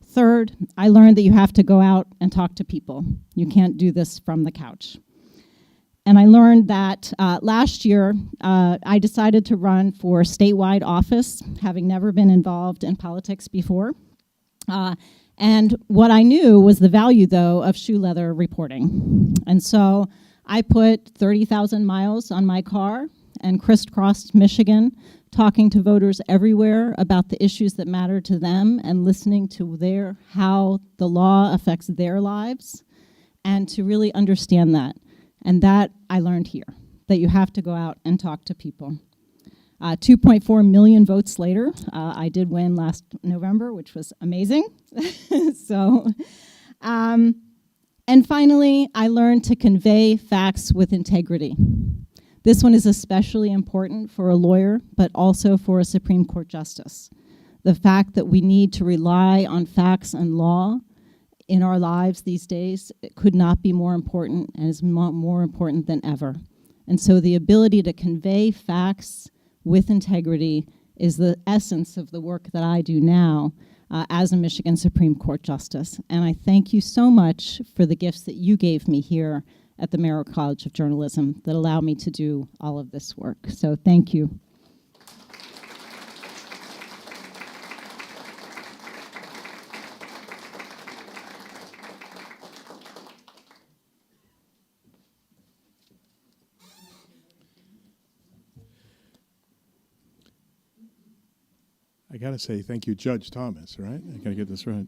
Speaker 10: Third, I learned that you have to go out and talk to people. You can't do this from the couch. And I learned that last year, I decided to run for statewide office, having never been involved in politics before. And what I knew was the value, though, of shoe leather reporting. And so I put 30,000 miles on my car and crisscrossed Michigan, talking to voters everywhere about the issues that matter to them and listening to how the law affects their lives, and to really understand that. And that I learned here, that you have to go out and talk to people. 2.4 million votes later, I did win last November, which was amazing. And finally, I learned to convey facts with integrity. This one is especially important for a lawyer, but also for a Supreme Court justice. The fact that we need to rely on facts and law in our lives these days, it could not be more important, and is more important than ever. And so the ability to convey facts with integrity is the essence of the work that I do now as a Michigan Supreme Court Justice. And I thank you so much for the gifts that you gave me here at the Merrill College of Journalism that allow me to do all of this work. So thank you.
Speaker 7: I got to say thank you, Judge Thomas, right? I got to get this right.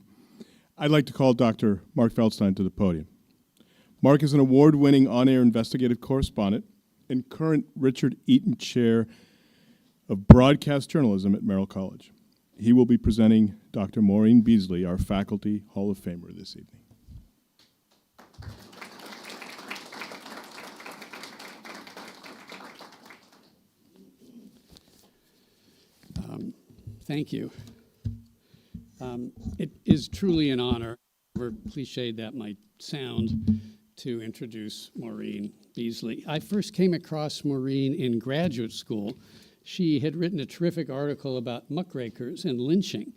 Speaker 7: I'd like to call Dr. Mark Feldstein to the podium. Mark is an award-winning on-air investigative correspondent and current Richard Eaton Chair of Broadcast Journalism at Merrill College. He will be presenting Dr. Maurine Beasley, our Faculty Hall of Famer, this evening.
Speaker 14: Thank you. It is truly an honor, however cliched that might sound, to introduce Maurine Beasley. I first came across Maurine in graduate school. She had written a terrific article about muckrakers and lynching.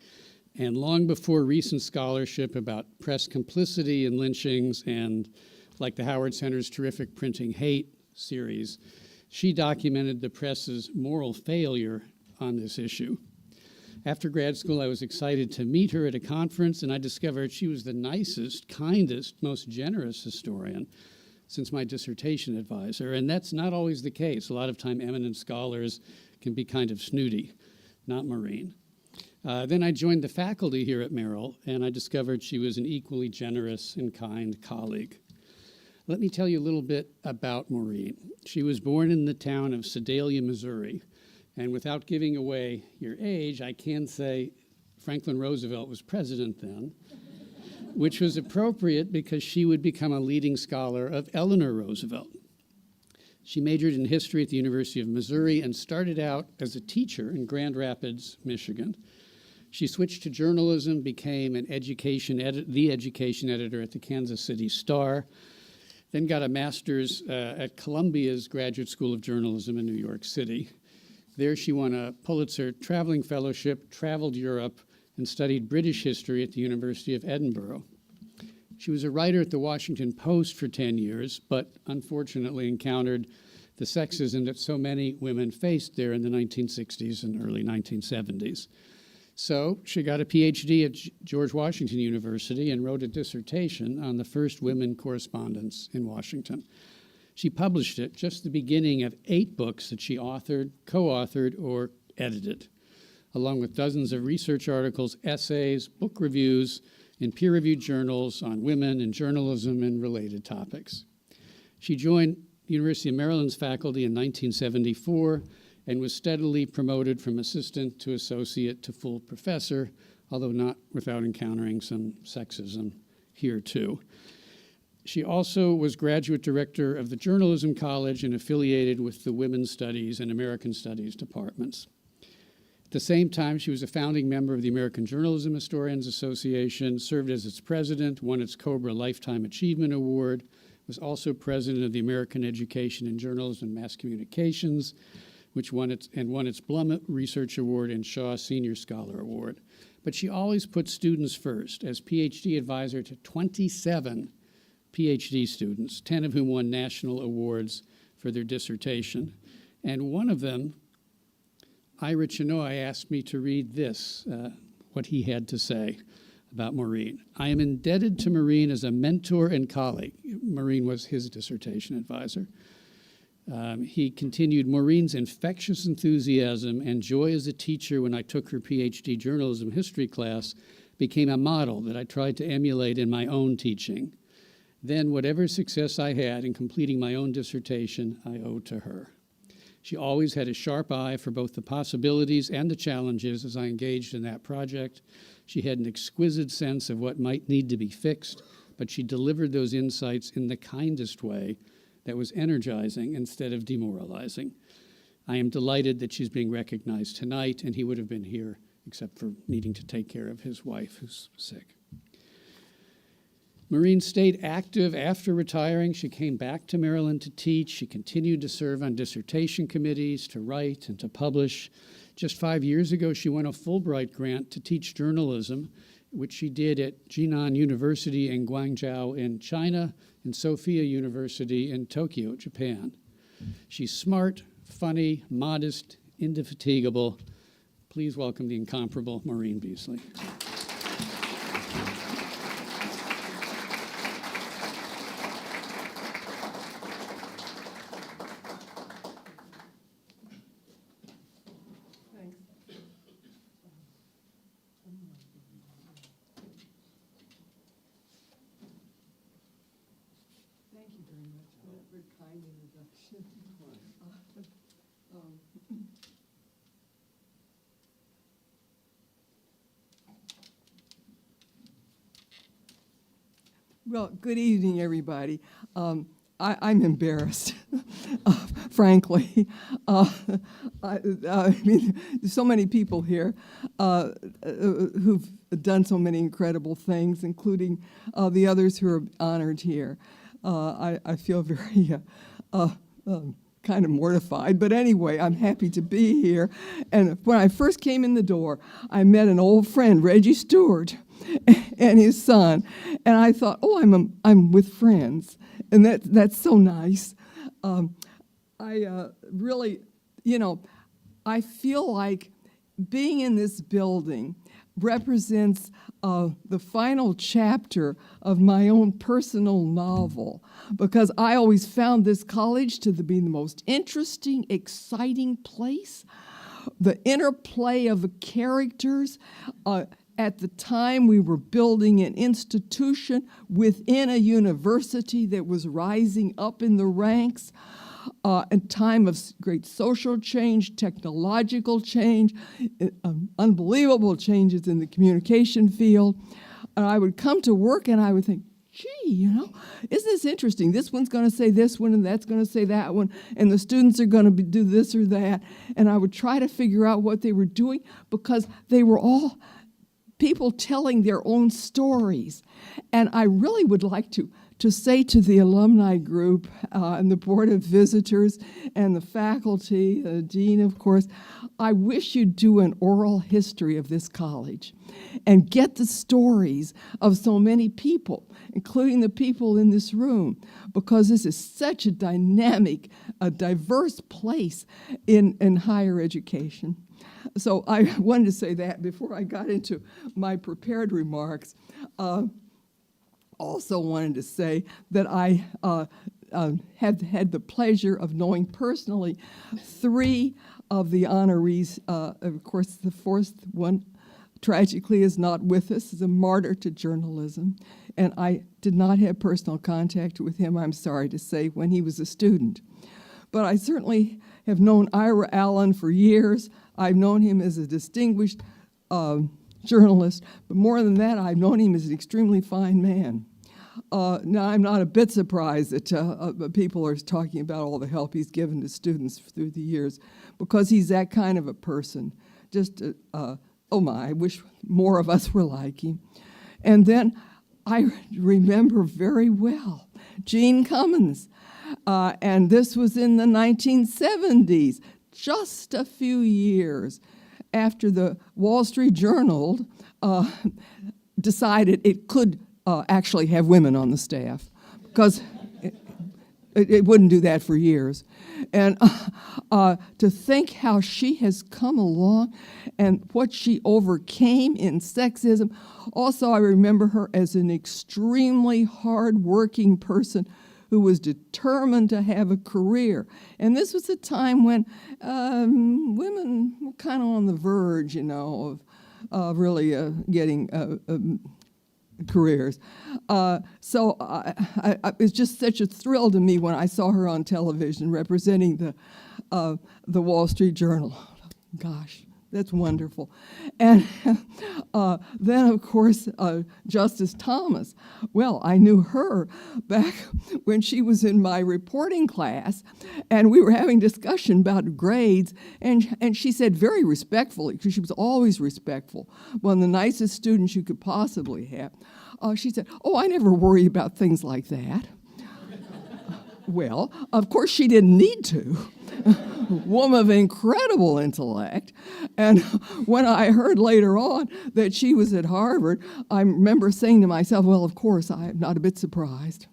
Speaker 14: And long before recent scholarship about press complicity in lynchings and like the Howard Center's terrific Printing Hate series, she documented the press's moral failure on this issue. After grad school, I was excited to meet her at a conference, and I discovered she was the nicest, kindest, most generous historian since my dissertation advisor, and that's not always the case. A lot of time, eminent scholars can be kind of snooty, not Maurine. Then I joined the faculty here at Merrill, and I discovered she was an equally generous and kind colleague. Let me tell you a little bit about Maurine. She was born in the town of Sedalia, Missouri. And without giving away your age, I can say Franklin Roosevelt was president then, which was appropriate because she would become a leading scholar of Eleanor Roosevelt. She majored in history at the University of Missouri and started out as a teacher in Grand Rapids, Michigan. She switched to journalism, became the education editor at the Kansas City Star, then got a master's at Columbia's Graduate School of Journalism in New York City. There she won a Pulitzer Traveling Fellowship, traveled Europe, and studied British history at the University of Edinburgh. She was a writer at the Washington Post for 10 years, but unfortunately encountered the sexism that so many women faced there in the 1960s and early 1970s. So she got a PhD at George Washington University and wrote a dissertation on the first women correspondents in Washington. She published it, just the beginning of 8 books that she authored, co-authored, or edited, along with dozens of research articles, essays, book reviews in peer-reviewed journals on women and journalism and related topics. She joined the University of Maryland's faculty in 1974 and was steadily promoted from assistant to associate to full professor, although not without encountering some sexism here too. She also was graduate director of the Journalism College and affiliated with the Women's Studies and American Studies departments. At the same time, she was a founding member of the American Journalism Historians Association, served as its president, won its Cobra Lifetime Achievement Award, was also president of the American Education in Journalism and Mass Communications, which won its Blum Research Award and Shaw Senior Scholar Award. But she always put students first, as PhD advisor to 27 PhD students, 10 of whom won national awards for their dissertation. And one of them, Ira Chenoy, asked me to read this, what he had to say about Maurine. I am indebted to Maurine as a mentor and colleague. Maurine was his dissertation advisor. He continued, Maurine's infectious enthusiasm and joy as a teacher when I took her PhD journalism history class became a model that I tried to emulate in my own teaching. Then whatever success I had in completing my own dissertation, I owe to her. She always had a sharp eye for both the possibilities and the challenges as I engaged in that project. She had an exquisite sense of what might need to be fixed, but she delivered those insights in the kindest way that was energizing instead of demoralizing. I am delighted that she's being recognized tonight, and he would have been here except for needing to take care of his wife who's sick. Maurine stayed active after retiring. She came back to Maryland to teach. She continued to serve on dissertation committees, to write, and to publish. Just 5 years ago, she won a Fulbright grant to teach journalism, which she did at Jinan University in Guangzhou in China and Sophia University in Tokyo, Japan. She's smart, funny, modest, indefatigable. Please welcome the incomparable Maurine Beasley.
Speaker 15: Well, good evening, everybody. I'm embarrassed, frankly. I mean, there's so many people here who've done so many incredible things, including the others who are honored here. I feel very kind of mortified, but anyway, I'm happy to be here. And when I first came in the door, I met an old friend, Reggie Stewart, and his son, and I thought, oh, I'm with friends, and that's so nice. I really, I feel like being in this building represents the final chapter of my own personal novel, because I always found this college to be the most interesting, exciting place. The interplay of the characters. At the time, we were building an institution within a university that was rising up in the ranks. A time of great social change, technological change, unbelievable changes in the communication field. And I would come to work and I would think, gee, isn't this interesting? This one's going to say this one, and that's going to say that one, and the students are going to do this or that. And I would try to figure out what they were doing, because they were all people telling their own stories. And I really would like to say to the alumni group and the Board of Visitors and the faculty, the dean, of course, I wish you'd do an oral history of this college and get the stories of so many people, including the people in this room, because this is such a dynamic, a diverse place in higher education. So I wanted to say that before I got into my prepared remarks. Also wanted to say that I have had the pleasure of knowing personally 3 of the honorees. Of course, the fourth one, tragically, is not with us, is a martyr to journalism. And I did not have personal contact with him, I'm sorry to say, when he was a student. But I certainly have known Ira Allen for years. I've known him as a distinguished journalist, but more than that, I've known him as an extremely fine man. Now, I'm not a bit surprised that people are talking about all the help he's given to students through the years, because he's that kind of a person. Just, oh my, I wish more of us were like him. And then I remember very well Jeanne Cummings, and this was in the 1970s, just a few years after the Wall Street Journal decided it could actually have women on the staff, because it wouldn't do that for years. And to think how she has come along and what she overcame in sexism. Also, I remember her as an extremely hard-working person who was determined to have a career. And this was a time when women were kind of on the verge, of really getting careers. So it was just such a thrill to me when I saw her on television representing the Wall Street Journal. Gosh, that's wonderful. And then, of course, Justice Thomas. Well, I knew her back when she was in my reporting class, and we were having discussion about grades, and she said very respectfully, because she was always respectful, one of the nicest students you could possibly have. She said, "Oh, I never worry about things like that." Well, of course she didn't need to. Woman of incredible intellect. And when I heard later on that she was at Harvard, I remember saying to myself, well, of course, I'm not a bit surprised.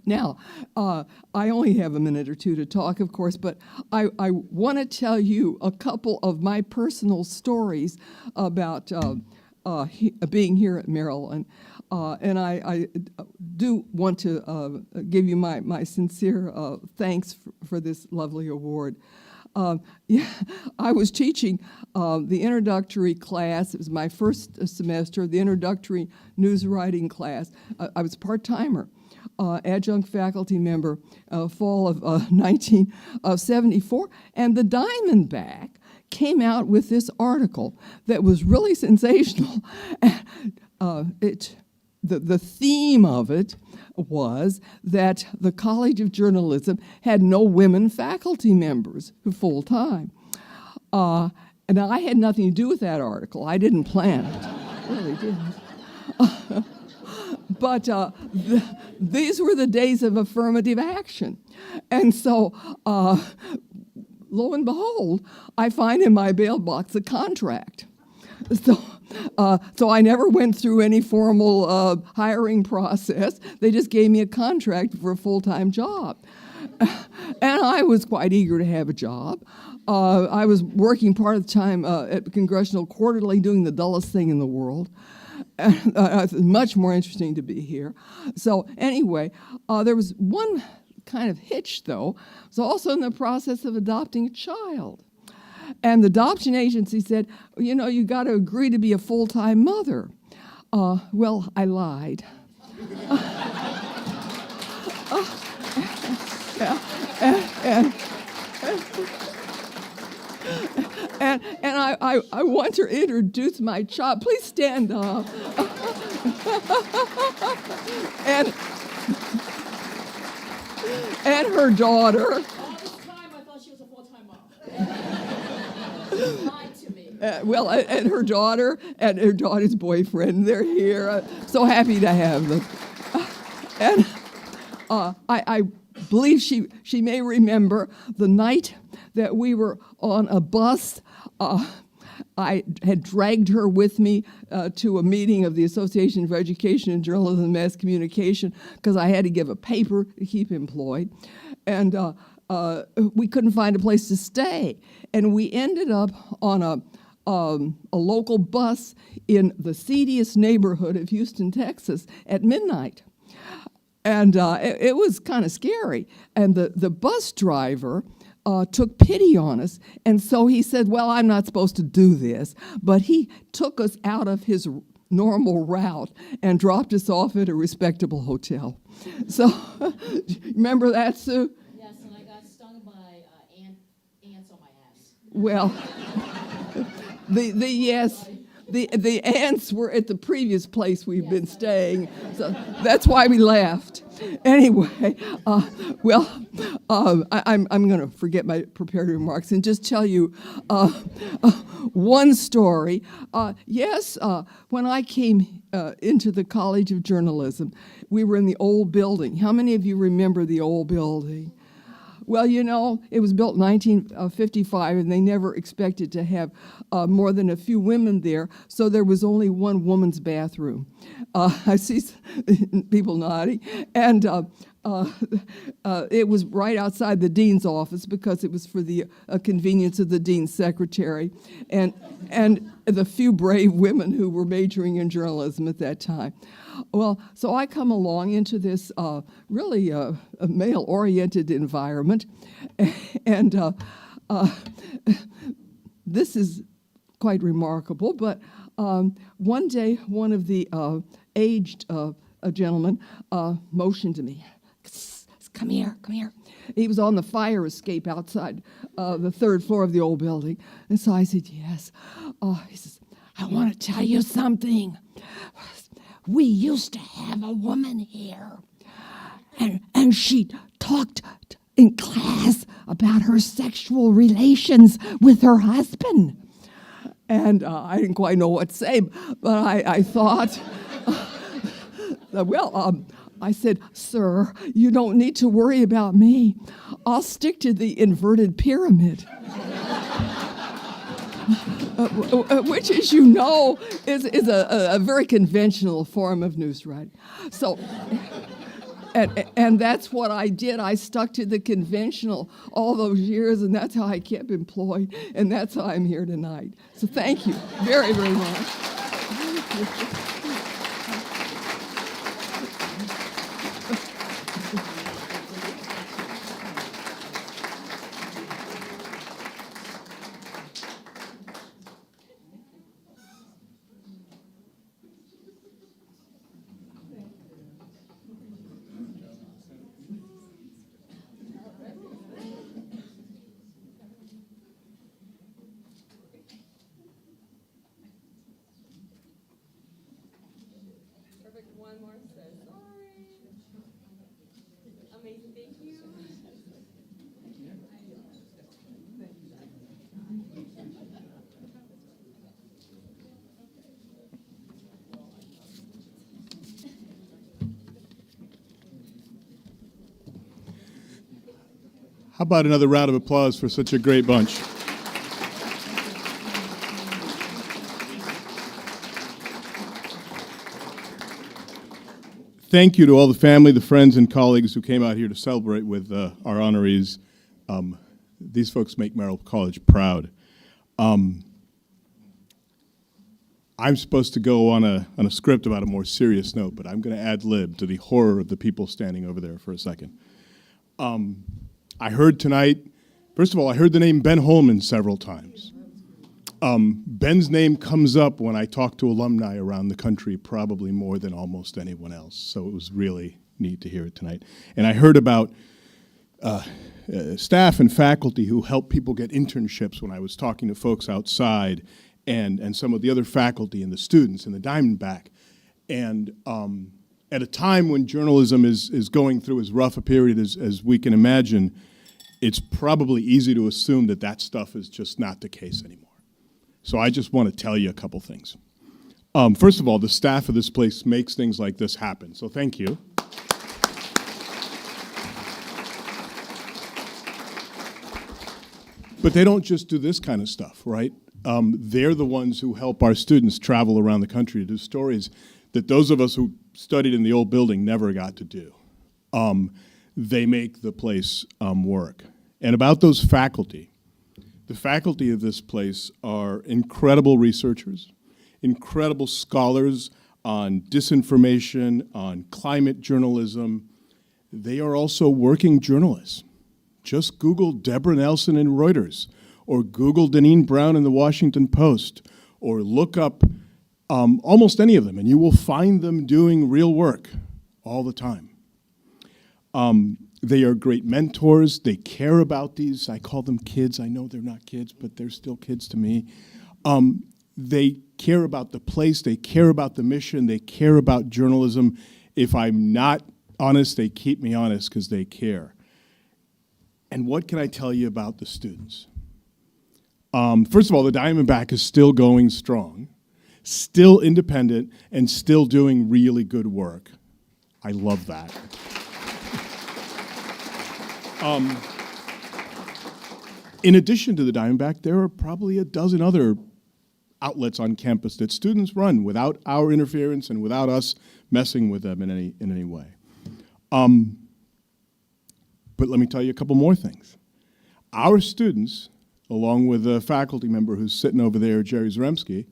Speaker 15: Now, I only have a minute or two to talk, of course, but I want to tell you a couple of my personal stories about being here at Merrill. And I do want to give you my sincere thanks for this lovely award. I was teaching the introductory class. It was my first semester, the introductory news writing class. I was a part-timer, adjunct faculty member, fall of 1974, and the Diamondback came out with this article that was really sensational. The theme of it was that the College of Journalism had no women faculty members full-time. And I had nothing to do with that article. I didn't plan it. I really didn't. But these were the days of affirmative action. And so, lo and behold, I find in my mailbox a contract. So I never went through any formal hiring process. They just gave me a contract for a full-time job. And I was quite eager to have a job. I was working part of the time at the Congressional Quarterly, doing the dullest thing in the world. It's much more interesting to be here. So anyway, there was one kind of hitch, though. I was also in the process of adopting a child. And the adoption agency said, you got to agree to be a full-time mother. Well, I lied. And I want to introduce my child. Please stand up. and her daughter.
Speaker 5: All this time, I thought she was a full-time mom. Lied to me.
Speaker 15: And her daughter and her daughter's boyfriend, they're here. So happy to have them. And I believe she may remember the night that we were on a bus. I had dragged her with me to a meeting of the Association for Education in Journalism and Mass Communication because I had to give a paper to keep employed. And we couldn't find a place to stay. And we ended up on a local bus in the seediest neighborhood of Houston, Texas at midnight. And it was kind of scary. And the bus driver took pity on us. And so he said, well, I'm not supposed to do this. But he took us out of his normal route and dropped us off at a respectable hotel. So, remember that, Sue?
Speaker 5: Yes, and I got stung by ants on my ass.
Speaker 15: Well, the ants were at the previous place we've been staying, so that's why we left. Anyway, I'm going to forget my prepared remarks and just tell you one story. When I came into the College of Journalism, we were in the old building. How many of you remember the old building? Well, you know, it was built in 1955, and they never expected to have more than a few women there, so there was only one woman's bathroom. I see people nodding. And it was right outside the dean's office because it was for the convenience of the dean's secretary and the few brave women who were majoring in journalism at that time. Well, so I come along into this really a male-oriented environment, and this is quite remarkable. But one day, one of the aged gentlemen motioned to me, "Come here, come here." He was on the fire escape outside the third floor of the old building. And so I said, yes. He says, "I want to tell you something. We used to have a woman here, and she talked in class about her sexual relations with her husband." And I didn't quite know what to say, but I thought, I said, "Sir, you don't need to worry about me. I'll stick to the inverted pyramid." Which, as you know, is a very conventional form of news writing. So, and that's what I did. I stuck to the conventional all those years, and that's how I kept employed, and that's how I'm here tonight. So thank you very, very much.
Speaker 5: Perfect. One more says sorry. Amazing. Thank you.
Speaker 7: How about another round of applause for such a great bunch? Thank you to all the family, the friends, and colleagues who came out here to celebrate with our honorees. These folks make Merrill College proud. I'm supposed to go on a script about a more serious note, but I'm going to ad-lib to the horror of the people standing over there for a second. I heard tonight, first of all, I heard the name Ben Holman several times. Ben's name comes up when I talk to alumni around the country, probably more than almost anyone else. So it was really neat to hear it tonight. And I heard about staff and faculty who help people get internships when I was talking to folks outside and some of the other faculty and the students in the Diamondback. And at a time when journalism is going through as rough a period as we can imagine, it's probably easy to assume that that stuff is just not the case anymore. So I just want to tell you a couple things. First of all, the staff of this place makes things like this happen, so thank you. But they don't just do this kind of stuff, right? They're the ones who help our students travel around the country to do stories that those of us who studied in the old building never got to do. They make the place work. And about those faculty, the faculty of this place are incredible researchers, incredible scholars on disinformation, on climate journalism. They are also working journalists. Just Google Deborah Nelson in Reuters, or Google Deneen Brown in the Washington Post, or look up almost any of them, and you will find them doing real work all the time. They are great mentors. They care about these. I call them kids. I know they're not kids, but they're still kids to me. They care about the place. They care about the mission. They care about journalism. If I'm not honest, they keep me honest because they care. And what can I tell you about the students? First of all, the Diamondback is still going strong, still independent, and still doing really good work. I love that. In addition to the Diamondback, there are probably a dozen other outlets on campus that students run without our interference and without us messing with them in any way. But let me tell you a couple more things. Our students, along with a faculty member who's sitting over there, Jerry Zaremski,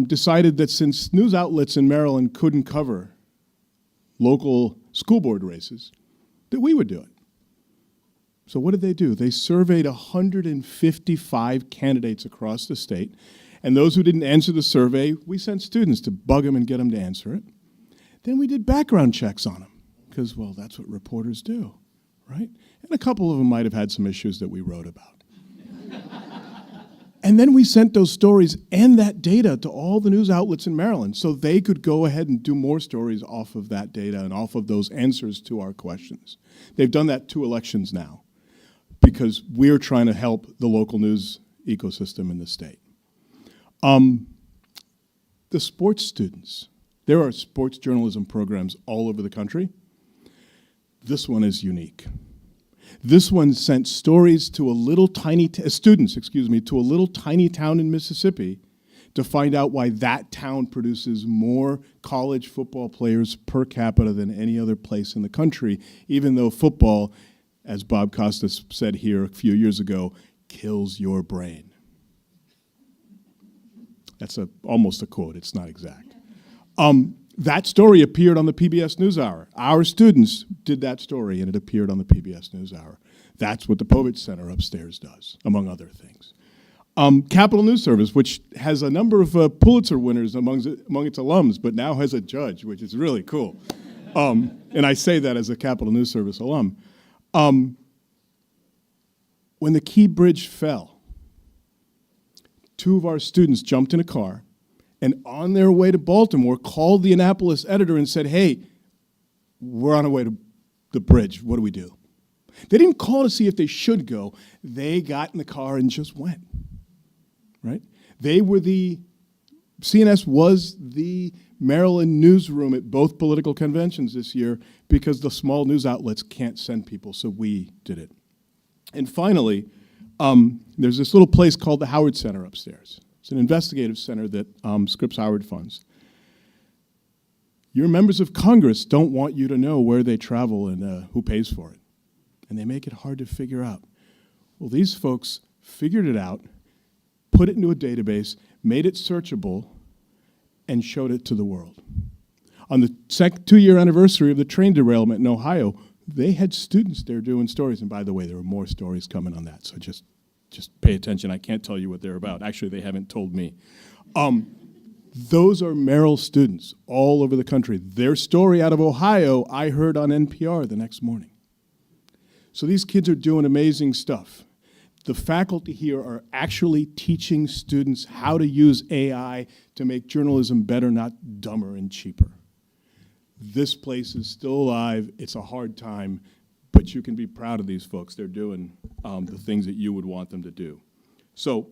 Speaker 7: decided that since news outlets in Maryland couldn't cover local school board races, that we would do it. So what did they do? They surveyed 155 candidates across the state, and those who didn't answer the survey, we sent students to bug them and get them to answer it. Then we did background checks on them, because, well, that's what reporters do, right? And a couple of them might have had some issues that we wrote about. And then we sent those stories and that data to all the news outlets in Maryland so they could go ahead and do more stories off of that data and off of those answers to our questions. They've done that 2 elections now because we're trying to help the local news ecosystem in the state. The sports students, there are sports journalism programs all over the country. This one is unique. This one sent stories to a little tiny, students, to a little tiny town in Mississippi to find out why that town produces more college football players per capita than any other place in the country, even though football, as Bob Costas said here a few years ago, kills your brain. That's almost a quote, it's not exact. That story appeared on the PBS NewsHour. Our students did that story, and it appeared on the PBS NewsHour. That's what the Povich Center upstairs does, among other things. Capital News Service, which has a number of Pulitzer winners among its alums, but now has a judge, which is really cool. And I say that as a Capital News Service alum. When the Key Bridge fell, 2 of our students jumped in a car and on their way to Baltimore called the Annapolis editor and said, hey, we're on our way to the bridge. What do we do? They didn't call to see if they should go. They got in the car and just went, right? CNS was the Maryland newsroom at both political conventions this year because the small news outlets can't send people, so we did it. And finally, there's this little place called the Howard Center upstairs. It's an investigative center that Scripps Howard funds. Your members of Congress don't want you to know where they travel and who pays for it. And they make it hard to figure out. Well, these folks figured it out, put it into a database, made it searchable, and showed it to the world. On the 2-year anniversary of the train derailment in Ohio, they had students there doing stories. And by the way, there were more stories coming on that, so just pay attention. I can't tell you what they're about. Actually, they haven't told me. Those are Merrill students all over the country. Their story out of Ohio, I heard on NPR the next morning. So these kids are doing amazing stuff. the faculty here are actually teaching students how to use AI to make journalism better, not dumber and cheaper. This place is still alive. It's a hard time, but you can be proud of these folks. They're doing the things that you would want them to do. So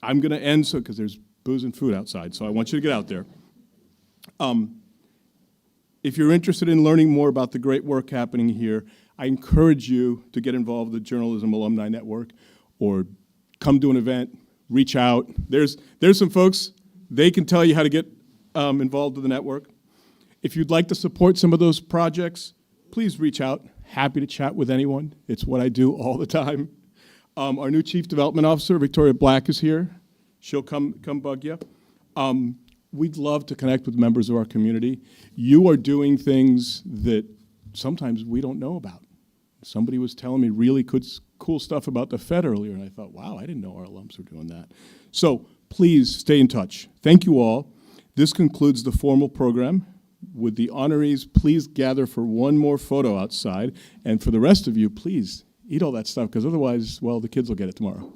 Speaker 7: I'm going to end, because there's booze and food outside, so I want you to get out there. If you're interested in learning more about the great work happening here, I encourage you to get involved with the Journalism Alumni Network, or come to an event, reach out. There's some folks, they can tell you how to get involved with the network. If you'd like to support some of those projects, please reach out. Happy to chat with anyone. It's what I do all the time. Our new Chief Development Officer, Victoria Black, is here. She'll come bug you. We'd love to connect with members of our community. You are doing things that sometimes we don't know about. Somebody was telling me really cool stuff about the Fed earlier, and I thought, wow, I didn't know our alums were doing that. So please stay in touch. Thank you all. This concludes the formal program. Would the honorees please gather for one more photo outside, and for the rest of you, please eat all that stuff, because otherwise, well, the kids will get it tomorrow.